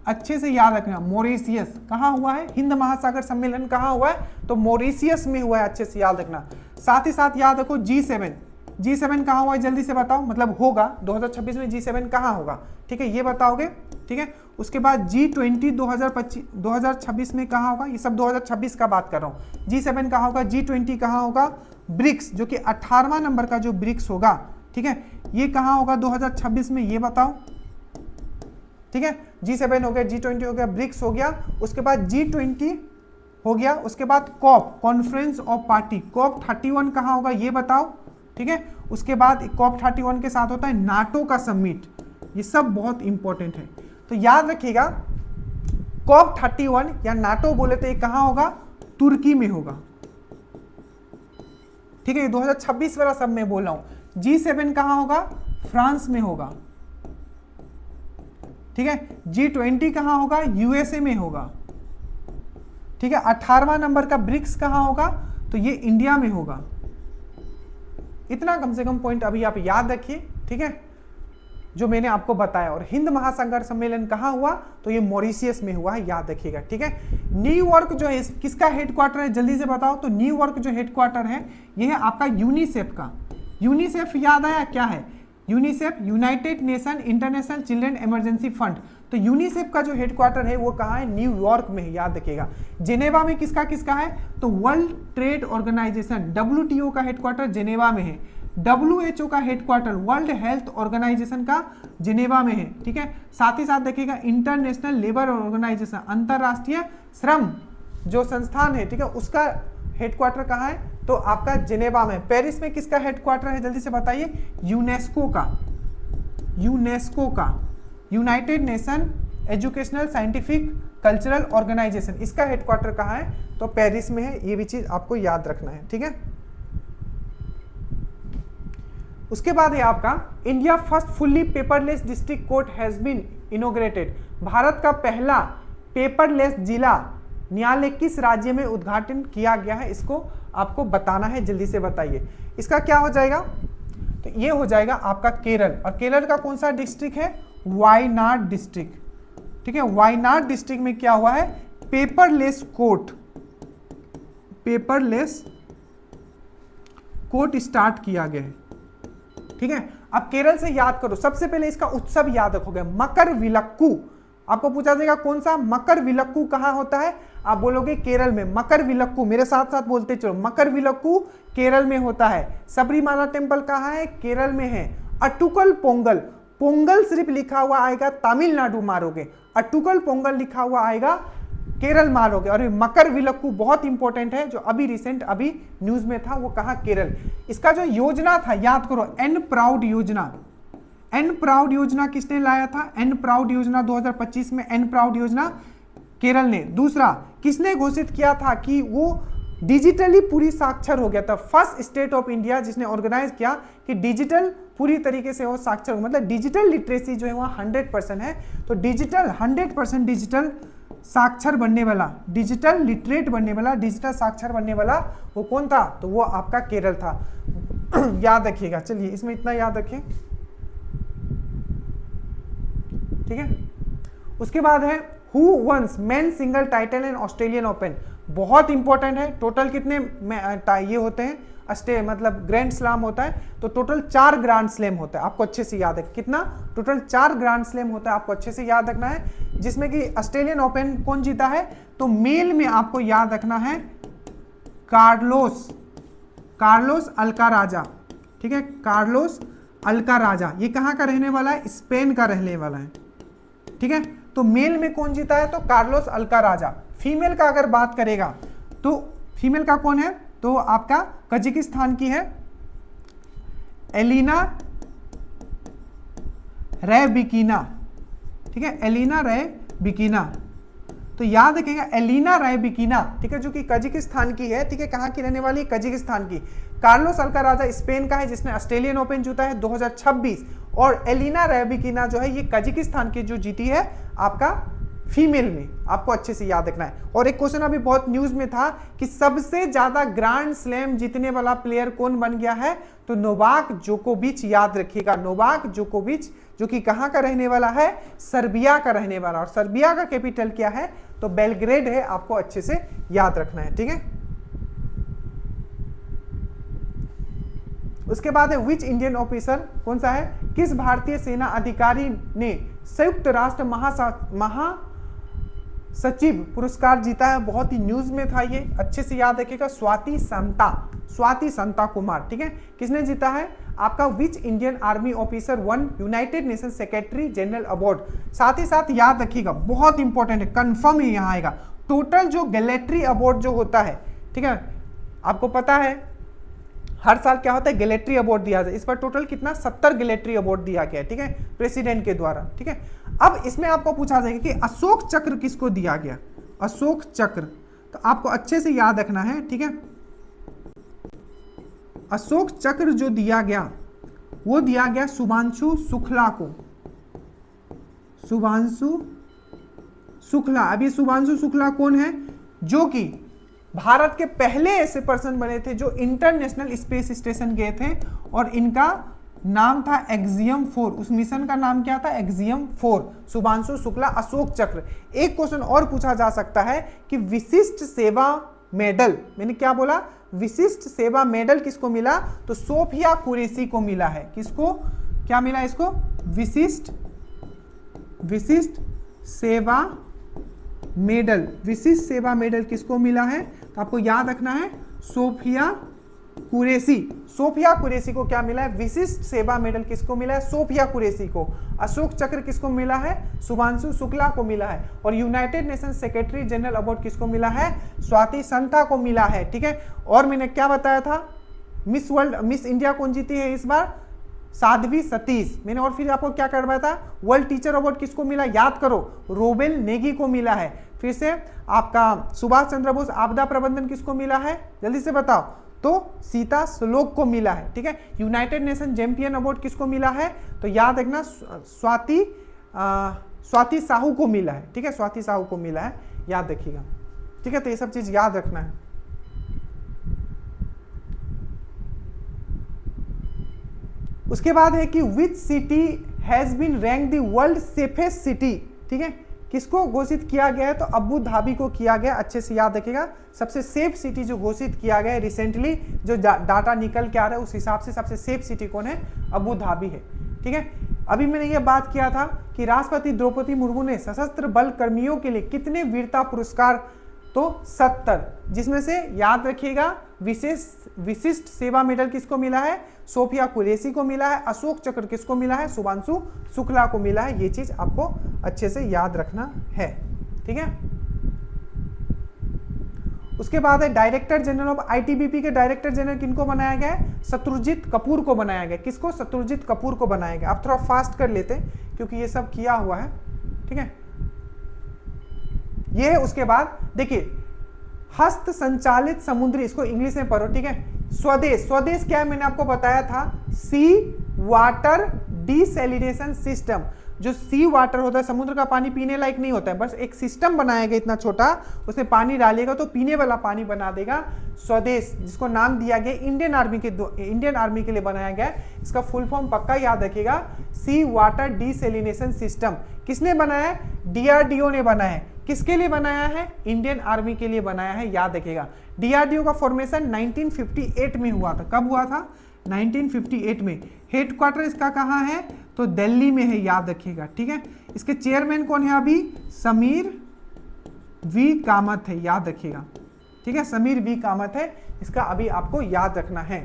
अच्छे से याद रखना। मॉरिशियस कहाँ हुआ है? हिंद महासागर सम्मेलन कहाँ हुआ है? तो मॉरिशियस में हुआ है, अच्छे से याद रखना। साथ ही साथ याद रखो G7 कहाँ हुआ है? जल्दी से बताओ, मतलब होगा 2026 में G7 कहाँ होगा? ठीक है, ये बताओगे। ठीक है, उसके बाद G20 2026 में कहाँ होगा? ये सब 2026 का बात कर रहा हूँ। G7 कहाँ होगा? G20 कहाँ होगा? ब्रिक्स, जो कि 18वां नंबर का जो ब्रिक्स होगा, ठीक है, ये कहाँ होगा 2026 में? ये बताओ। ठीक है, G7 हो गया, G20 हो गया, ब्रिक्स हो गया, उसके बाद G20 हो गया, उसके बाद COP, conference of party, COP 31 कहाँ होगा? ये बताओ। ठीक है, उसके बाद कॉप 31 के साथ होता है नाटो का समिट। ये सब बहुत इंपॉर्टेंट है, तो याद रखिएगा। कॉप 31 या नाटो बोले तो ये कहाँ होगा? तुर्की में होगा। ठीक है, 2026 वाला सब मैं बोल रहा हूं। G7 कहाँ होगा? फ्रांस में होगा। ठीक है, G20 कहाँ होगा? यूएसए में होगा। ठीक है, 18वां नंबर का ब्रिक्स कहाँ होगा? तो ये इंडिया में होगा। इतना कम से कम पॉइंट अभी आप याद रखिए। ठीक है, जो मैंने आपको बताया। और हिंद महासागर सम्मेलन कहाँ हुआ? तो ये मॉरिशियस में हुआ है, याद रखिएगा। ठीक है, न्यूयॉर्क जो है किसका हेडक्वार्टर है? जल्दी से बताओ। तो न्यूयॉर्क जो हेडक्वार्टर है ये है आपका यूनिसेफ का। यूनिसेफ याद आया क्या है? UNICEF, United nation international children emergency fund. तो यूनिसेफ का जो हेडक्वार्टर है वो कहाँ है, न्यूयॉर्क में है, याद रखिएगा। जेनेवा में किसका किसका है, तो वर्ल्ड ट्रेड ऑर्गेनाइजेशन WTO का हेडक्वार्टर जेनेवा में है। WHO का हेडक्वार्टर वर्ल्ड हेल्थ ऑर्गेनाइजेशन का जेनेवा में है, ठीक है। साथ ही साथ देखिएगा इंटरनेशनल लेबर ऑर्गेनाइजेशन, अंतरराष्ट्रीय श्रम जो संस्थान है, ठीक है, उसका हेडक्वार्टर कहाँ है, तो आपका जेनेवा में। पेरिस में किसका हेडक्वार्टर है, जल्दी से बताइए, यूनेस्को का, united nation educational scientific cultural organisation, इसका हेडक्वार्टर कहाँ है, तो पेरिस में है। ये भी चीज आपको याद रखना है, ठीक है। उसके बाद है आपका India first fully paperless district court has been inaugurated. Bharat का पहला पेपरलेस जिला न्यायालय किस राज्य में उद्घाटन किया गया है, इसको आपको बताना है, जल्दी से बताइए। इसका क्या हो जाएगा, तो ये हो जाएगा आपका केरल। और केरल का कौन सा डिस्ट्रिक्ट है, वायनाड डिस्ट्रिक्ट, ठीक है। वायनाड डिस्ट्रिक्ट में क्या हुआ है, पेपरलेस कोर्ट स्टार्ट किया गया है, ठीक है। अब केरल से याद करो, सबसे पहले इसका उत्सव याद रखोगे, मकर विलक्कू। आपको पूछा जाएगा कौन सा, मकर विलक्कू कहां होता है, आप बोलोगे केरल में। मकर विलक्कू मेरे साथ साथ बोलते चलो, मकर विलक्कू केरल में होता है। सबरीमाला टेम्पल कहां है, केरल में है। अटुकल पोंगल, पोंगल सिर्फ लिखा हुआ आएगा तमिलनाडु मारोगे, अटुकल पोंगल लिखा हुआ आएगा केरल मारोगे। और मकर विलक्कू बहुत इंपॉर्टेंट है, जो अभी रिसेंट अभी न्यूज में था, वो कहा केरल। इसका जो योजना था याद करो, एन प्राउड योजना। एन प्राउड योजना किसने लाया था, एन प्राउड योजना 2025 में एन प्राउड योजना केरल ने। दूसरा किसने घोषित किया था कि वो डिजिटली पूरी साक्षर हो गया था, फर्स्ट स्टेट ऑफ इंडिया जिसने ऑर्गेनाइज किया कि डिजिटल पूरी तरीके से वो साक्षर हो, मतलब डिजिटल लिटरेसी जो है वह 100% है। तो डिजिटल 100% डिजिटल साक्षर बनने वाला, डिजिटल लिटरेट बनने वाला, डिजिटल साक्षर बनने वाला वो कौन था, तो वो आपका केरल था। याद रखिएगा, चलिए इसमें इतना याद रखें, ठीक है। उसके बाद है who once men single title in Australian open, बहुत इंपॉर्टेंट है। टोटल कितने ये होते हैं, मतलब ग्रैंड स्लैम होता है, तो टोटल 4 ग्रैंड स्लैम होता है, आपको अच्छे से याद है। कितना, टोटल 4 ग्रैंड स्लैम होता है, आपको अच्छे से याद रखना है। जिसमें कि ऑस्ट्रेलियन ओपन कौन जीता है, तो मेल में आपको याद रखना है कार्लोस अल्काराजा, ठीक है। कार्लोस अल्काराजा, ये कहाँ का रहने वाला है, स्पेन का रहने वाला है, ठीक है। तो मेल में कौन जीता है, तो कार्लोस अल्काराजा। फीमेल का अगर बात करेगा तो फीमेल का कौन है, तो आपका कजाकिस्तान की है एलिना रैबिकिना, ठीक है, एलिना रैबिकिना। तो याद रखिएगा एलिना रैबिकिना, ठीक है, जो कि कजाकिस्तान की है, ठीक है। कहाँ की रहने वाली है, कजाकिस्तान की। कार्लोस अल्काराजा स्पेन का है, जिसने ऑस्ट्रेलियन ओपन जीता है 2026। और एलिना रैबिकिना जो है ये कजाकिस्तान की जो जीती है आपका फीमेल में, आपको अच्छे से याद रखना है। और एक क्वेश्चन अभी बहुत न्यूज में था कि सबसे ज्यादा ग्रैंड स्लैम जीतने वाला प्लेयर कौन बन गया है, तो नोवाक जोकोविच, याद रखिएगा नोवाक जोकोविच, जो कि कहां का रहने वाला है, सर्बिया का रहने वाला। और सर्बिया का कैपिटल क्या है, तो बेलग्रेड है, आपको अच्छे से याद रखना है, ठीक है। उसके बाद है विच इंडियन ऑफिसर, कौन सा है, किस भारतीय सेना अधिकारी ने संयुक्त राष्ट्र महासचिव पुरस्कार जीता है, बहुत ही न्यूज में था ये, अच्छे से याद रखिएगा। स्वाति संता कुमार, ठीक है, किसने जीता है, आपका which Indian army officer one United nation secretary general award. साथ ही साथ याद रखिएगा, बहुत इंपॉर्टेंट है, कंफर्म ही यहाँ आएगा, टोटल जो गैलेट्री अवार्ड जो होता है, ठीक है, आपको पता है हर साल क्या होता है, गैलेट्री अवार्ड दिया जाता है। इस पर टोटल कितना, 70 गैलेट्री अवार्ड दिया गया है, ठीक है, प्रेसिडेंट के द्वारा, ठीक है। अब इसमें आपको पूछा जाएगा कि अशोक चक्र किसको दिया गया, अशोक चक्र, तो आपको अच्छे से याद रखना है, ठीक है। अशोक चक्र जो दिया गया वो दिया गया शुभांशु शुक्ला को, शुभांशु शुक्ला। अभी शुभांशु शुक्ला कौन है, जो कि भारत के पहले ऐसे पर्सन बने थे जो इंटरनेशनल स्पेस स्टेशन गए थे, और इनका नाम था एक्सियम 4, उस मिशन का नाम क्या था, एक्सियम 4। शुभांशु शुक्ला, अशोक चक्र। एक क्वेश्चन और पूछा जा सकता है कि विशिष्ट सेवा मेडल, मैंने क्या बोला, विशिष्ट सेवा मेडल किसको मिला, तो सोफिया कुरैशी को मिला है। किसको, क्या मिला इसको? विशिष्ट सेवा मेडल। विशिष्ट सेवा मेडल किसको मिला है? तो आपको याद रखना है सोफिया कुरैशी। सोफिया कुरैशी को क्या मिला है? विशिष्ट सेवा मेडल किसको मिला है? सोफिया कुरैशी को। अशोक चक्र किसको मिला है? शुभांशु शुक्ला को मिला है। और United nation secretary general award किसको मिला है? स्वाति संथा को मिला है। ठीक है, और मैंने क्या बताया था? मिस वर्ल्ड, मिस इंडिया कौन जीती है इस बार? साध्वी सतीश। मैंने और फिर आपको क्या करवाया था? वर्ल्ड टीचर अवार्ड किसको मिला? याद करो, रोबेल नेगी को मिला है। फिर से आपका सुभाष चंद्र बोस आपदा प्रबंधन किसको मिला है? जल्दी से बताओ। तो सीता श्लोक को मिला है। ठीक है, यूनाइटेड नेशन चैंपियन अवार्ड किसको मिला है? तो याद रखना स्वाति साहू को मिला है। ठीक है, स्वाति साहू को मिला है, याद रखिएगा। ठीक है, तो ये सब चीज याद रखना है। उसके बाद है कि which city has been rank the world safest city. ठीक है, किसको घोषित किया गया है? तो अबू धाबी को किया गया। अच्छे से याद रखिएगा, सबसे सेफ सिटी जो घोषित किया गया है रिसेंटली, जो डाटा निकल के आ रहा है उस हिसाब से सबसे सेफ सिटी कौन है? अबू धाबी है। ठीक है, अभी मैंने ये बात किया था कि राष्ट्रपति द्रौपदी मुर्मू ने सशस्त्र बल कर्मियों के लिए कितने वीरता पुरस्कार? तो 70, जिसमें से याद रखिएगा विशिष्ट सेवा मेडल किसको मिला है? सोफिया कुरैशी को मिला है। अशोक चक्र किसको मिला है? शुभांशु शुक्ला को मिला है। ये चीज आपको अच्छे से याद रखना है। ठीक है, उसके बाद है डायरेक्टर जनरल ऑफ आईटीबीपी के डायरेक्टर जनरल किनको बनाया गया है? शत्रुजीत कपूर को बनाया गया। किसको? शत्रुजीत कपूर को बनाया गया। आप थोड़ा फास्ट कर लेते क्योंकि ये सब किया हुआ है। ठीक है, ये है। उसके बाद देखिए हस्त संचालित समुद्री, इसको इंग्लिश में पढ़ो। ठीक है, स्वदेश। स्वदेश क्या है? मैंने आपको बताया था सी वाटर डिसैलिनेशन सिस्टम। जो सी वाटर होता है, समुद्र का पानी पीने लायक नहीं होता है, बस एक सिस्टम बनाया गया इतना छोटा, उसमें पानी डालिएगा तो पीने वाला पानी बना देगा। स्वदेश, जिसको नाम दिया गया इंडियन आर्मी के लिए बनाया गया। इसका फुल फॉर्म पक्का याद रखिएगा, सी वाटर डिसैलिनेशन सिस्टम। किसने बनाया है? डीआरडीओ ने बनाया है। किसके लिए बनाया है? इंडियन आर्मी के लिए बनाया है, याद रखिएगा। डीआरडीओ का फॉर्मेशन 1958 में हुआ था। कब हुआ था? 1958 में। हेडक्वार्टर इसका कहाँ है? तो दिल्ली में है, याद रखिएगा। ठीक है, इसके चेयरमैन कौन है अभी? समीर वी कामत है, याद रखिएगा। ठीक है, समीर वी कामत है, इसका अभी आपको याद रखना है।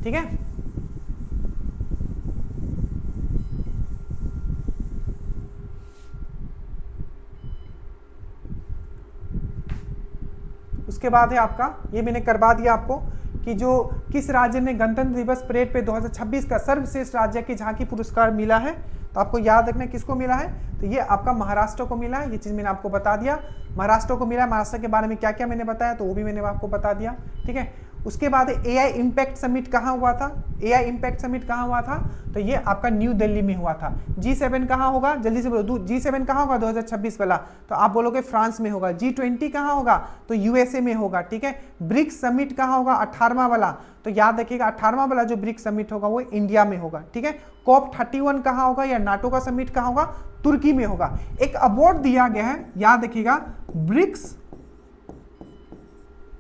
ठीक है, उसके बाद है आपका, ये मैंने करवा दिया आपको कि जो किस राज्य ने गणतंत्र दिवस परेड पे 2026 का सर्वश्रेष्ठ राज्य की झांकी पुरस्कार मिला है। तो आपको याद रखना किसको मिला है? तो ये आपका महाराष्ट्र को मिला है। ये चीज मैंने आपको बता दिया, महाराष्ट्र को मिला है। महाराष्ट्र के बारे में क्या क्या मैंने बताया तो वो भी मैंने आपको बता दिया। ठीक है, उसके बाद एआई इम्पैक्ट समिट कहाँ हुआ था? एआई इम्पैक्ट समिट कहाँ हुआ था? तो ये आपका न्यू दिल्ली में हुआ था। G7 कहाँ होगा? जल्दी से बोलो, G7 कहाँ होगा 2026 वाला? तो आप बोलोगे फ्रांस में होगा। G20 कहाँ होगा? तो यूएसए में होगा। ठीक है, ब्रिक्स समिट कहाँ होगा? 18वां वाला। तो याद रखिएगा 18वां वाला जो ब्रिक्स समिट होगा वो इंडिया में होगा। ठीक है, COP 31 कहाँ होगा या नाटो का समिट कहाँ होगा? तुर्की में होगा। एक अवार्ड दिया गया है, याद रखिएगा, ब्रिक्स,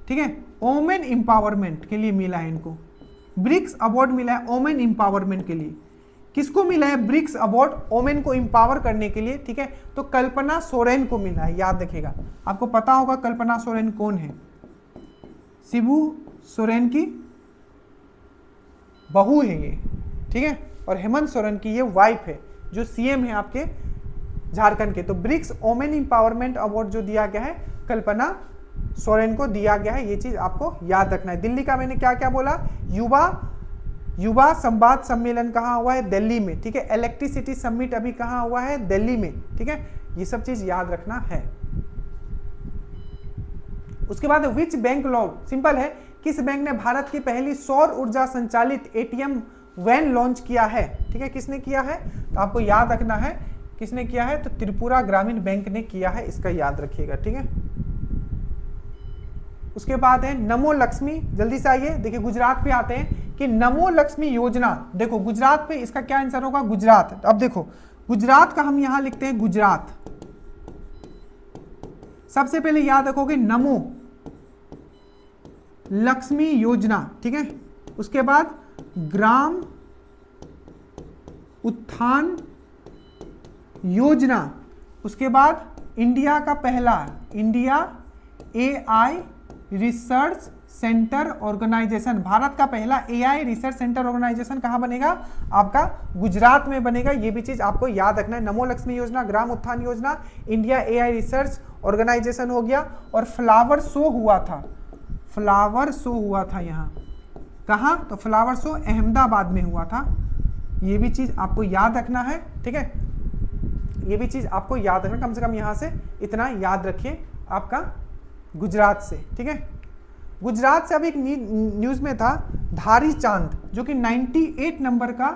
ठीक है, वोमेन एम्पावरमेंट के लिए मिला है इनको। ब्रिक्स अवार्ड मिला है वोमेन एम्पावरमेंट के लिए। किसको मिला है ब्रिक्स अवार्ड? वोमेन को एम्पावर करने के लिए। ठीक है, तो कल्पना सोरेन को मिला है, याद रखिएगा। आपको पता होगा कल्पना सोरेन कौन है? शिबू सोरेन की बहू है ये। ठीक है, और हेमंत सोरेन की ये वाइफ है, जो सीएम है आपके झारखंड के। तो ब्रिक्स वोमेन एम्पावरमेंट अवार्ड जो दिया गया है कल्पना सोरेन को दिया गया है। ये चीज आपको याद रखना है। दिल्ली का मैंने क्या क्या बोला? युवा संवाद सम्मेलन कहाँ हुआ है? दिल्ली में। ठीक है, इलेक्ट्रिसिटी समिट अभी कहाँ हुआ है? दिल्ली में। ठीक है, ये सब चीज याद रखना है। उसके बाद विच बैंक लॉन्च, सिंपल है, किस बैंक ने भारत की पहली सौर ऊर्जा संचालित एटीएम वैन लॉन्च किया है? ठीक है, किसने किया है? तो आपको याद रखना है किसने किया है। तो त्रिपुरा ग्रामीण बैंक ने किया है, इसका याद रखिएगा। ठीक है, उसके बाद है नमो लक्ष्मी। जल्दी से आइए, देखिए गुजरात पे आते हैं कि नमो लक्ष्मी योजना। देखो गुजरात पे इसका क्या आंसर होगा? गुजरात। अब देखो गुजरात का हम यहां लिखते हैं गुजरात। सबसे पहले याद रखोगे नमो लक्ष्मी योजना। ठीक है, उसके बाद ग्राम उत्थान योजना। उसके बाद इंडिया का पहला India AI research centre organisation, Bharat का पहला एआई रिसर्च सेंटर ऑर्गेनाइजेशन कहाँ बनेगा? आपका गुजरात में बनेगा। ये भी चीज आपको याद रखना है। नमो लक्ष्मी योजना, ग्राम Utthan Yojana, India AI research organisation हो गया। और फ्लावर शो हुआ था, फ्लावर शो हुआ था यहाँ कहाँ? तो फ्लावर शो अहमदाबाद में हुआ था। ये भी चीज आपको याद रखना है, ठीक है, ये भी चीज आपको याद रखना, कम से कम यहां से इतना याद रखिए आपका गुजरात से, ठीक है। गुजरात से अब एक न्यूज में था धारी चांद, जो कि 98 नंबर का,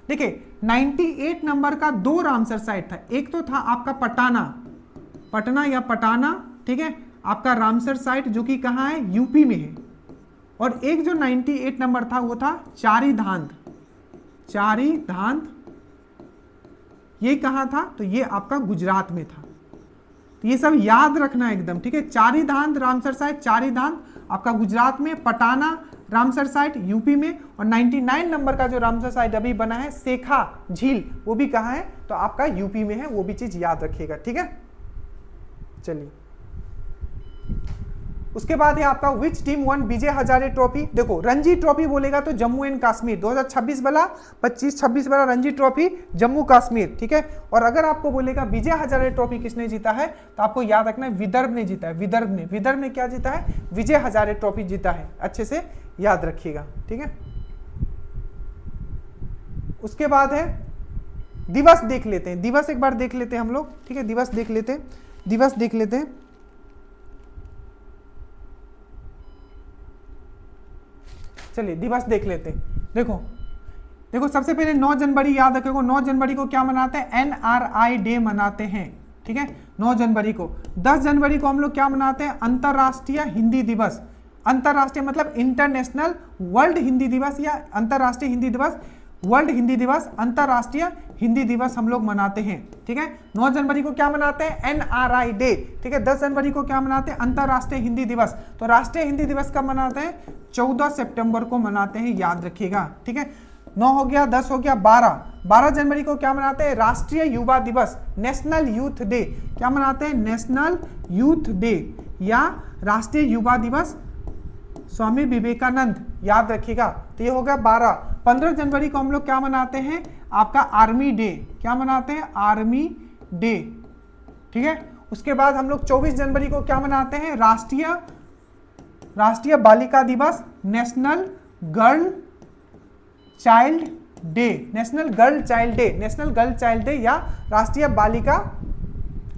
देखिए 98 नंबर का 2 रामसर साइट था। एक तो था आपका पटना या पटाना, ठीक है, आपका रामसर साइट जो कि कहाँ है? यूपी में है। और एक जो 98 नंबर था वो था चारी धांध, ये कहाँ था? तो ये आपका गुजरात में था। तो ये सब याद रखना एकदम, ठीक है। चारी धांध रामसर साइट, चारी धांध आपका गुजरात में, पटाना रामसर साइट यूपी में, और 99 नंबर का जो रामसर साइट अभी बना है सेखा झील, वो भी कहाँ है? तो आपका यूपी में है। वो भी चीज याद रखिएगा, ठीक है। चलिए, उसके बाद है आपका which team one Vijay Hazare trophy. देखो रणजी ट्रॉफी बोलेगा तो जम्मू एंड कश्मीर 2026 वाला 25-26 वाला रणजी ट्रॉफी जम्मू कश्मीर, ठीक है। और अगर आपको बोलेगा विजय हजारे ट्रॉफी किसने जीता है, तो आपको याद रखना है विदर्भ ने जीता है। विदर्भ ने क्या जीता है? विजय हजारे ट्रॉफी जीता है। अच्छे से याद रखिएगा, ठीक है। उसके बाद है दिवस देख लेते हैं, दिवस एक बार देख लेते हैं हम लोग, ठीक है। दिवस देख लेते हैं। चलिए दिवस देख लेते हैं। देखो सबसे पहले 9 जनवरी याद रखोगे। 9 जनवरी को क्या मनाते हैं? एनआरआई डे मनाते हैं, ठीक है। 9 जनवरी को। 10 जनवरी को हम लोग क्या मनाते हैं? अंतरराष्ट्रीय हिंदी दिवस। अंतरराष्ट्रीय मतलब इंटरनेशनल वर्ल्ड हिंदी दिवस, या अंतरराष्ट्रीय हिंदी दिवस, वर्ल्ड हिंदी दिवस, अंतरराष्ट्रीय हिंदी दिवस हम लोग मनाते हैं, ठीक है। 9 जनवरी को क्या मनाते हैं? एनआरआई डे, ठीक है। 10 जनवरी को क्या मनाते हैं? अंतरराष्ट्रीय हिंदी दिवस। तो राष्ट्रीय हिंदी दिवस कब मनाते हैं? 14 सितंबर को मनाते हैं, याद रखिएगा, ठीक है। 9 हो गया, 10 हो गया, 12 जनवरी को क्या मनाते हैं? राष्ट्रीय युवा दिवस, नेशनल यूथ डे। क्या मनाते हैं? नेशनल यूथ डे या राष्ट्रीय युवा दिवस, स्वामी विवेकानंद, याद रखिएगा। तो ये हो गया 12। 15 जनवरी को हम लोग क्या मनाते हैं? आपका आर्मी डे। क्या मनाते हैं? आर्मी डे, ठीक है। उसके बाद हम लोग 24 जनवरी को क्या मनाते हैं? राष्ट्रीय बालिका दिवस, national girl child day, national girl child day या राष्ट्रीय बालिका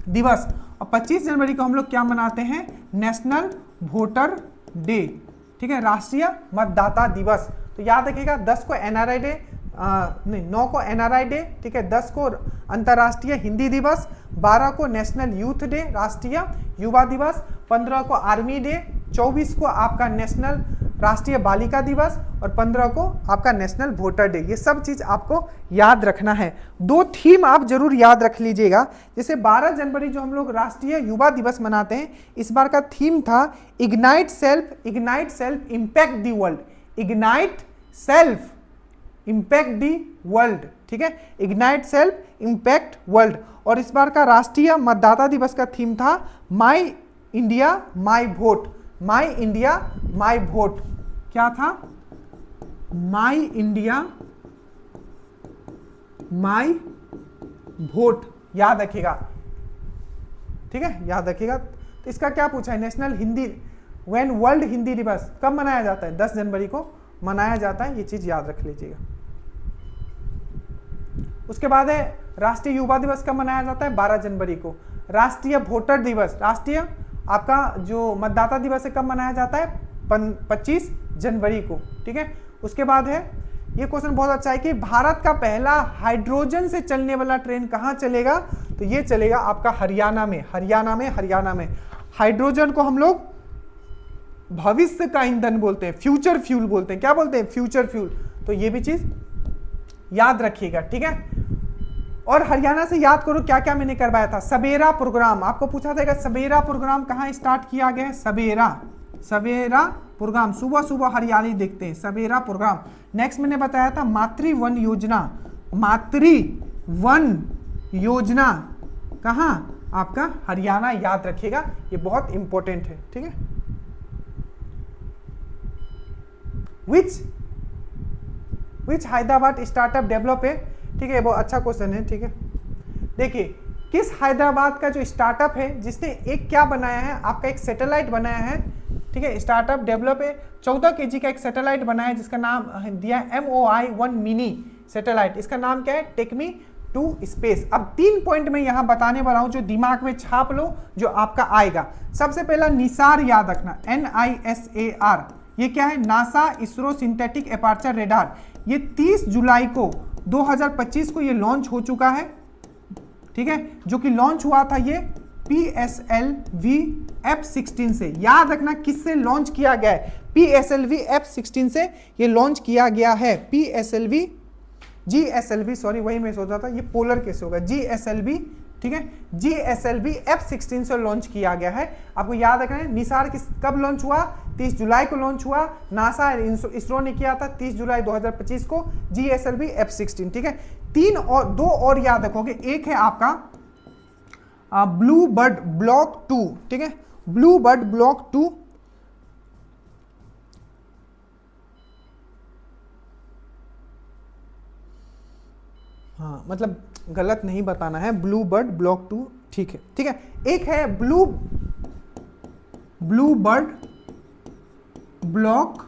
दिवस। और 25 जनवरी को हम लोग क्या मनाते हैं? नेशनल वोटर डे, ठीक है, राष्ट्रीय मतदाता दिवस। तो याद रखिएगा 10 को एनआरआई डे, 9 को एनआरआई डे, ठीक है, 10 को अंतर्राष्ट्रीय हिंदी दिवस, 12 को नेशनल यूथ डे, राष्ट्रीय युवा दिवस, 15 को आर्मी डे, 24 को आपका नेशनल राष्ट्रीय बालिका दिवस, और 15 को आपका नेशनल वोटर डे। ये सब चीज आपको याद रखना है। 2 थीम आप जरूर याद रख लीजिएगा। जैसे 12 जनवरी जो हम लोग राष्ट्रीय युवा दिवस मनाते हैं, इस बार का थीम था ignite self impact the world. Ignite self impact the world, ठीक है, इग्नाइट सेल्फ इम्पैक्ट वर्ल्ड। और इस बार का राष्ट्रीय मतदाता दिवस का थीम था my India my vote. My India my vote क्या था? माई इंडिया माई वोट, याद रखिएगा, ठीक है, याद रखिएगा। तो इसका क्या पूछा है? National Hindi when world Hindi दिवस कब मनाया जाता है? 10 जनवरी को मनाया जाता है, ये चीज याद रख लीजिएगा। उसके बाद है राष्ट्रीय युवा दिवस कब मनाया जाता है? 12 जनवरी को। राष्ट्रीय वोटर दिवस, राष्ट्रीय आपका जो मतदाता दिवस है कब मनाया जाता है? 25 जनवरी को, ठीक है। उसके बाद है ये क्वेश्चन बहुत अच्छा है कि भारत का पहला हाइड्रोजन से चलने वाला ट्रेन कहाँ चलेगा? तो ये चलेगा आपका हरियाणा में। हाइड्रोजन को हम लोग भविष्य का ईंधन बोलते हैं, फ्यूचर फ्यूल बोलते हैं। क्या बोलते हैं? Future fuel. तो ये भी चीज याद रखिएगा, ठीक है। और हरियाणा से याद करो क्या क्या मैंने करवाया था। सवेरा प्रोग्राम आपको पूछा था, सवेरा प्रोग्राम कहाँ स्टार्ट किया गया है? सवेरा प्रोग्राम, सुबह सुबह हरियाली देखते हैं, सवेरा प्रोग्राम। नेक्स्ट मैंने बताया था मातृ वन योजना। मातृ वन योजना कहाँ, आपका हरियाणा, याद रखिएगा ये बहुत इंपॉर्टेंट है, ठीक है। विच हैदराबाद स्टार्टअप डेवलप है, ठीक है, बहुत अच्छा क्वेश्चन है, ठीक है। देखिए किस हैदराबाद का जो स्टार्टअप है जिसने एक क्या बनाया है, आपका एक सैटेलाइट बनाया है, ठीक है, स्टार्टअप डेवलप है, 14 kg का एक सैटेलाइट बनाया है जिसका नाम दिया MOI-1 मिनी सैटेलाइट, इसका नाम क्या है, टेकमी टू स्पेस। अब 3 पॉइंट में यहां बताने वाला हूं जो दिमाग में छाप लो, जो आपका आएगा। सबसे पहला निसार याद रखना, NISAR, ये क्या है, NASA ISRO synthetic aperture radar. ये 30 जुलाई को 2025 को ये लॉन्च हो चुका है, ठीक है, जो कि लॉन्च हुआ था ये PSLV F-16 से। याद रखना किससे लॉन्च किया गया है, PSLV F-16 से ये लॉन्च किया गया है। GSLV सॉरी, वही मैं सोच रहा था, ये पोलर कैसे होगा, GSLV, ठीक है, GSLV F-16 से लॉन्च किया गया है। आपको याद रखना है निसार कब लॉन्च हुआ, 30 जुलाई को लॉन्च हुआ, नासा इसरो ने किया था 30 जुलाई 2025 को, GSLV F-16, ठीक है। 2 और याद रखोगे, एक है आपका ब्लू बर्ड ब्लॉक 2, ठीक है, ब्लू बर्ड ब्लॉक 2, हाँ मतलब गलत नहीं बताना है, ब्लू बर्ड ब्लॉक 2, ठीक है, ठीक है। एक है ब्लू बर्ड ब्लॉक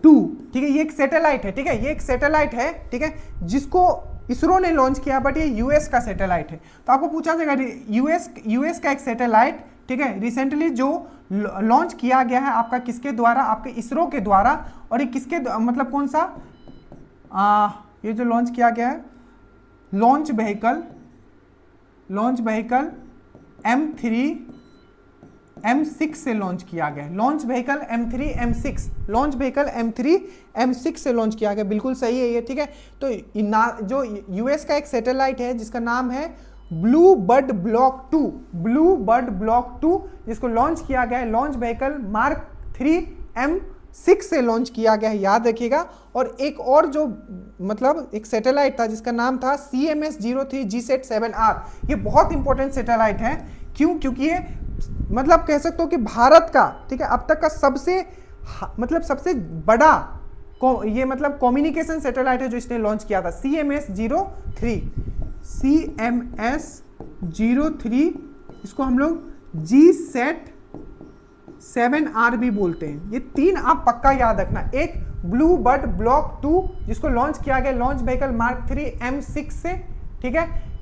2, ठीक है, ये एक सैटेलाइट है, ठीक है, ये एक सैटेलाइट है, ठीक है, जिसको इसरो ने लॉन्च किया, बट ये यूएस का सैटेलाइट है। तो आपको पूछा जाएगा यूएस का एक सैटेलाइट, ठीक है, रिसेंटली जो लॉन्च किया गया है आपका किसके द्वारा, आपके इसरो के द्वारा। और ये किसके मतलब कौन सा, ये जो लॉन्च किया गया है, लॉन्च व्हीकल M3 M6 से लॉन्च किया गया है, लॉन्च व्हीकल M3 M6 से लॉन्च किया गया, बिल्कुल सही है ये, ठीक है। तो जो यूएस का एक सैटेलाइट है जिसका नाम है ब्लू बर्ड ब्लॉक 2, जिसको लॉन्च किया गया है, लॉन्च व्हीकल मार्क 3 M6 से लॉन्च किया गया है, याद रखिएगा। और एक और जो मतलब एक सैटेलाइट था जिसका नाम था CMS-03 GSAT-7R, ये बहुत इंपॉर्टेंट सैटेलाइट है। क्यों, क्योंकि ये मतलब कह सकते हो कि भारत का, ठीक है, अब तक का सबसे बड़ा ये मतलब कम्युनिकेशन सैटेलाइट है जो इसने लॉन्च किया था, CMS-03, इसको हम लोग GSAT-7R भी बोलते हैं। ये 3 आप पक्का याद रखना, एक ब्लू बर्ड ब्लॉक 2 जिसको लॉन्च किया गया लॉन्च व्हीकल मार्क 3 M6 से, ठीक है,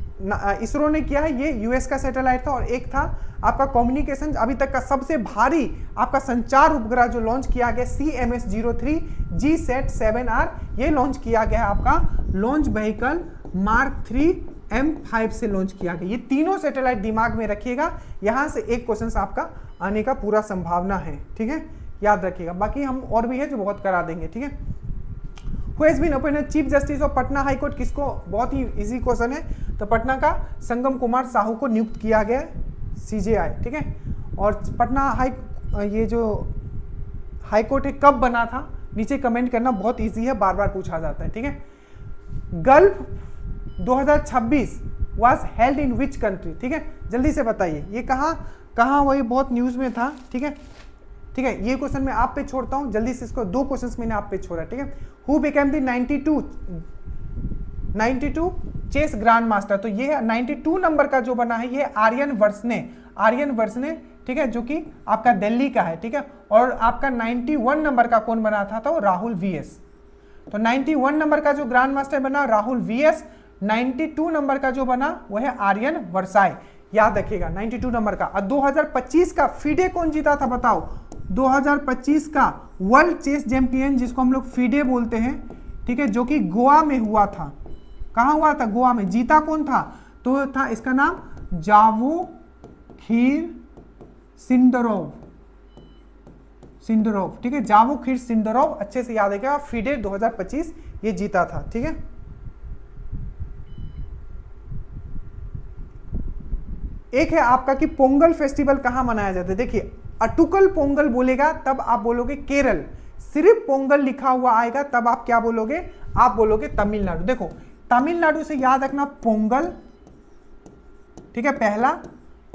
इसरो ने किया है, ये यूएस का सैटेलाइट था। और एक था आपका कम्युनिकेशन अभी तक का सबसे भारी आपका संचार उपग्रह जो लॉन्च किया गया CMS-03 GSAT-7R, ये लॉन्च किया गया आपका लॉन्च व्हीकल मार्क 3 M5 से लॉन्च किया गया। ये तीनों सैटेलाइट दिमाग में रखिएगा, यहां से एक क्वेश्चन आपका आने का पूरा संभावना है, ठीक है, याद रखिएगा। बाकी हम और भी है जो बहुत करा देंगे, ठीक है। Who has been appointed chief justice of Patna high court, किसको, बहुत ही इजी क्वेश्चन है, तो पटना का संगम कुमार साहू को नियुक्त किया गया CJI, ठीक है। और पटना ये जो हाई कोर्ट है कब बना था, नीचे कमेंट करना, बहुत इजी है, बार बार पूछा जाता है, ठीक है। Gulf 2026 was held in which country, ठीक है, जल्दी से बताइए ये कहाँ वही बहुत न्यूज में था, ठीक है, ठीक है। ये क्वेश्चन मैं आप पे छोड़ता हूं, जल्दी से इसको 2 क्वेश्चंस मैंने आप पे छोड़ा, ठीक है। Who became the 92 chess grand master, तो ये 92 नंबर का जो बना है ये आर्यन वर्सने, ठीक है, जो कि आपका दिल्ली का है, ठीक है। और आपका 91 नंबर का कौन बना था, तो राहुल VS। तो 91 नंबर का जो ग्रैंड मास्टर बना राहुल VS, 92 नंबर का जो बना वह है आर्यन वर्साई, याद रखिएगा 92 नंबर का। और 2025 का फीडे कौन जीता था बताओ, 2025 का वर्ल्ड चेस चैंपियन जिसको हम लोग फीडे बोलते हैं, ठीक है, जो कि गोवा में हुआ था। कहां हुआ था, गोवा में। जीता कौन था, तो था इसका नाम जावोखिर सिंडरोव, ठीक है, जावोखिर सिंडरोव, अच्छे से याद रखिएगा, फीडे 2025 ये जीता था, ठीक है। एक है आपका कि पोंगल फेस्टिवल कहां मनाया जाता है, देखिए अटुकल पोंगल बोलेगा तब आप बोलोगे केरल, सिर्फ पोंगल लिखा हुआ आएगा तब आप क्या बोलोगे, आप बोलोगे तमिलनाडु। देखो तमिलनाडु से याद रखना पोंगल, ठीक है पहला।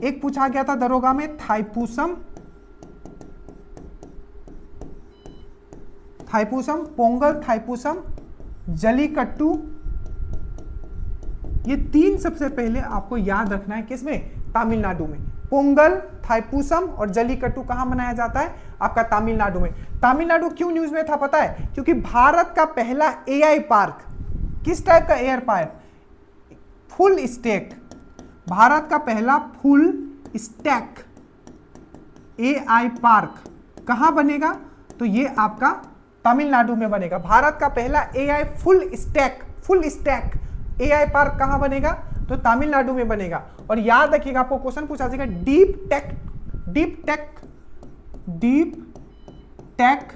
एक पूछा गया था दरोगा में थाईपुसम, थाईपुसम, पोंगल, थाईपुसम, जलीकट्टू, ये तीन सबसे पहले आपको याद रखना है किसमें, तमिलनाडु में। पोंगल, थाईपुसम और जलीकट्टू कहां मनाया जाता है, आपका तमिलनाडु में। तमिलनाडु क्यों न्यूज में था पता है, क्योंकि भारत का पहला एआई पार्क, किस टाइप का air park, full stack, Bharat का पहला फुल स्टैक एआई पार्क कहां बनेगा, तो ये आपका तमिलनाडु में बनेगा। भारत का पहला AI full stack AI park कहां बनेगा, तो तमिलनाडु में बनेगा। और याद रखिएगा आपको क्वेश्चन पूछा जाएगा डीप टेक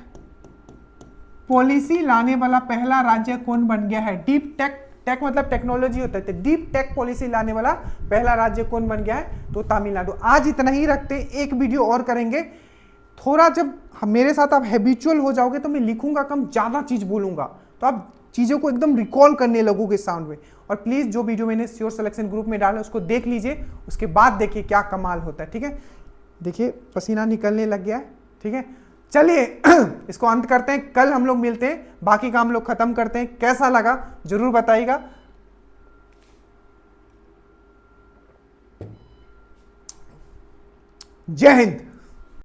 पॉलिसी लाने वाला पहला राज्य कौन बन गया है। डीप टेक मतलब टेक्नोलॉजी होता है, डीप टेक पॉलिसी लाने वाला पहला राज्य कौन बन गया है, तो तमिलनाडु। आज इतना ही रखते हैं, एक वीडियो और करेंगे। थोड़ा जब मेरे साथ आप हैबिचुअल हो जाओगे तो मैं लिखूंगा कम, ज्यादा चीज बोलूंगा, तो आप चीजों को एकदम रिकॉल करने लगोगे साउंड में। और प्लीज जो वीडियो मैंने श्योर सिलेक्शन ग्रुप में डाला उसको देख लीजिए, उसके बाद देखिए क्या कमाल होता है, ठीक है। देखिए पसीना निकलने लग गया है, ठीक है। चलिए इसको अंत करते हैं, कल हम लोग मिलते हैं, बाकी काम लोग खत्म करते हैं। कैसा लगा जरूर बताइएगा। जय हिंद।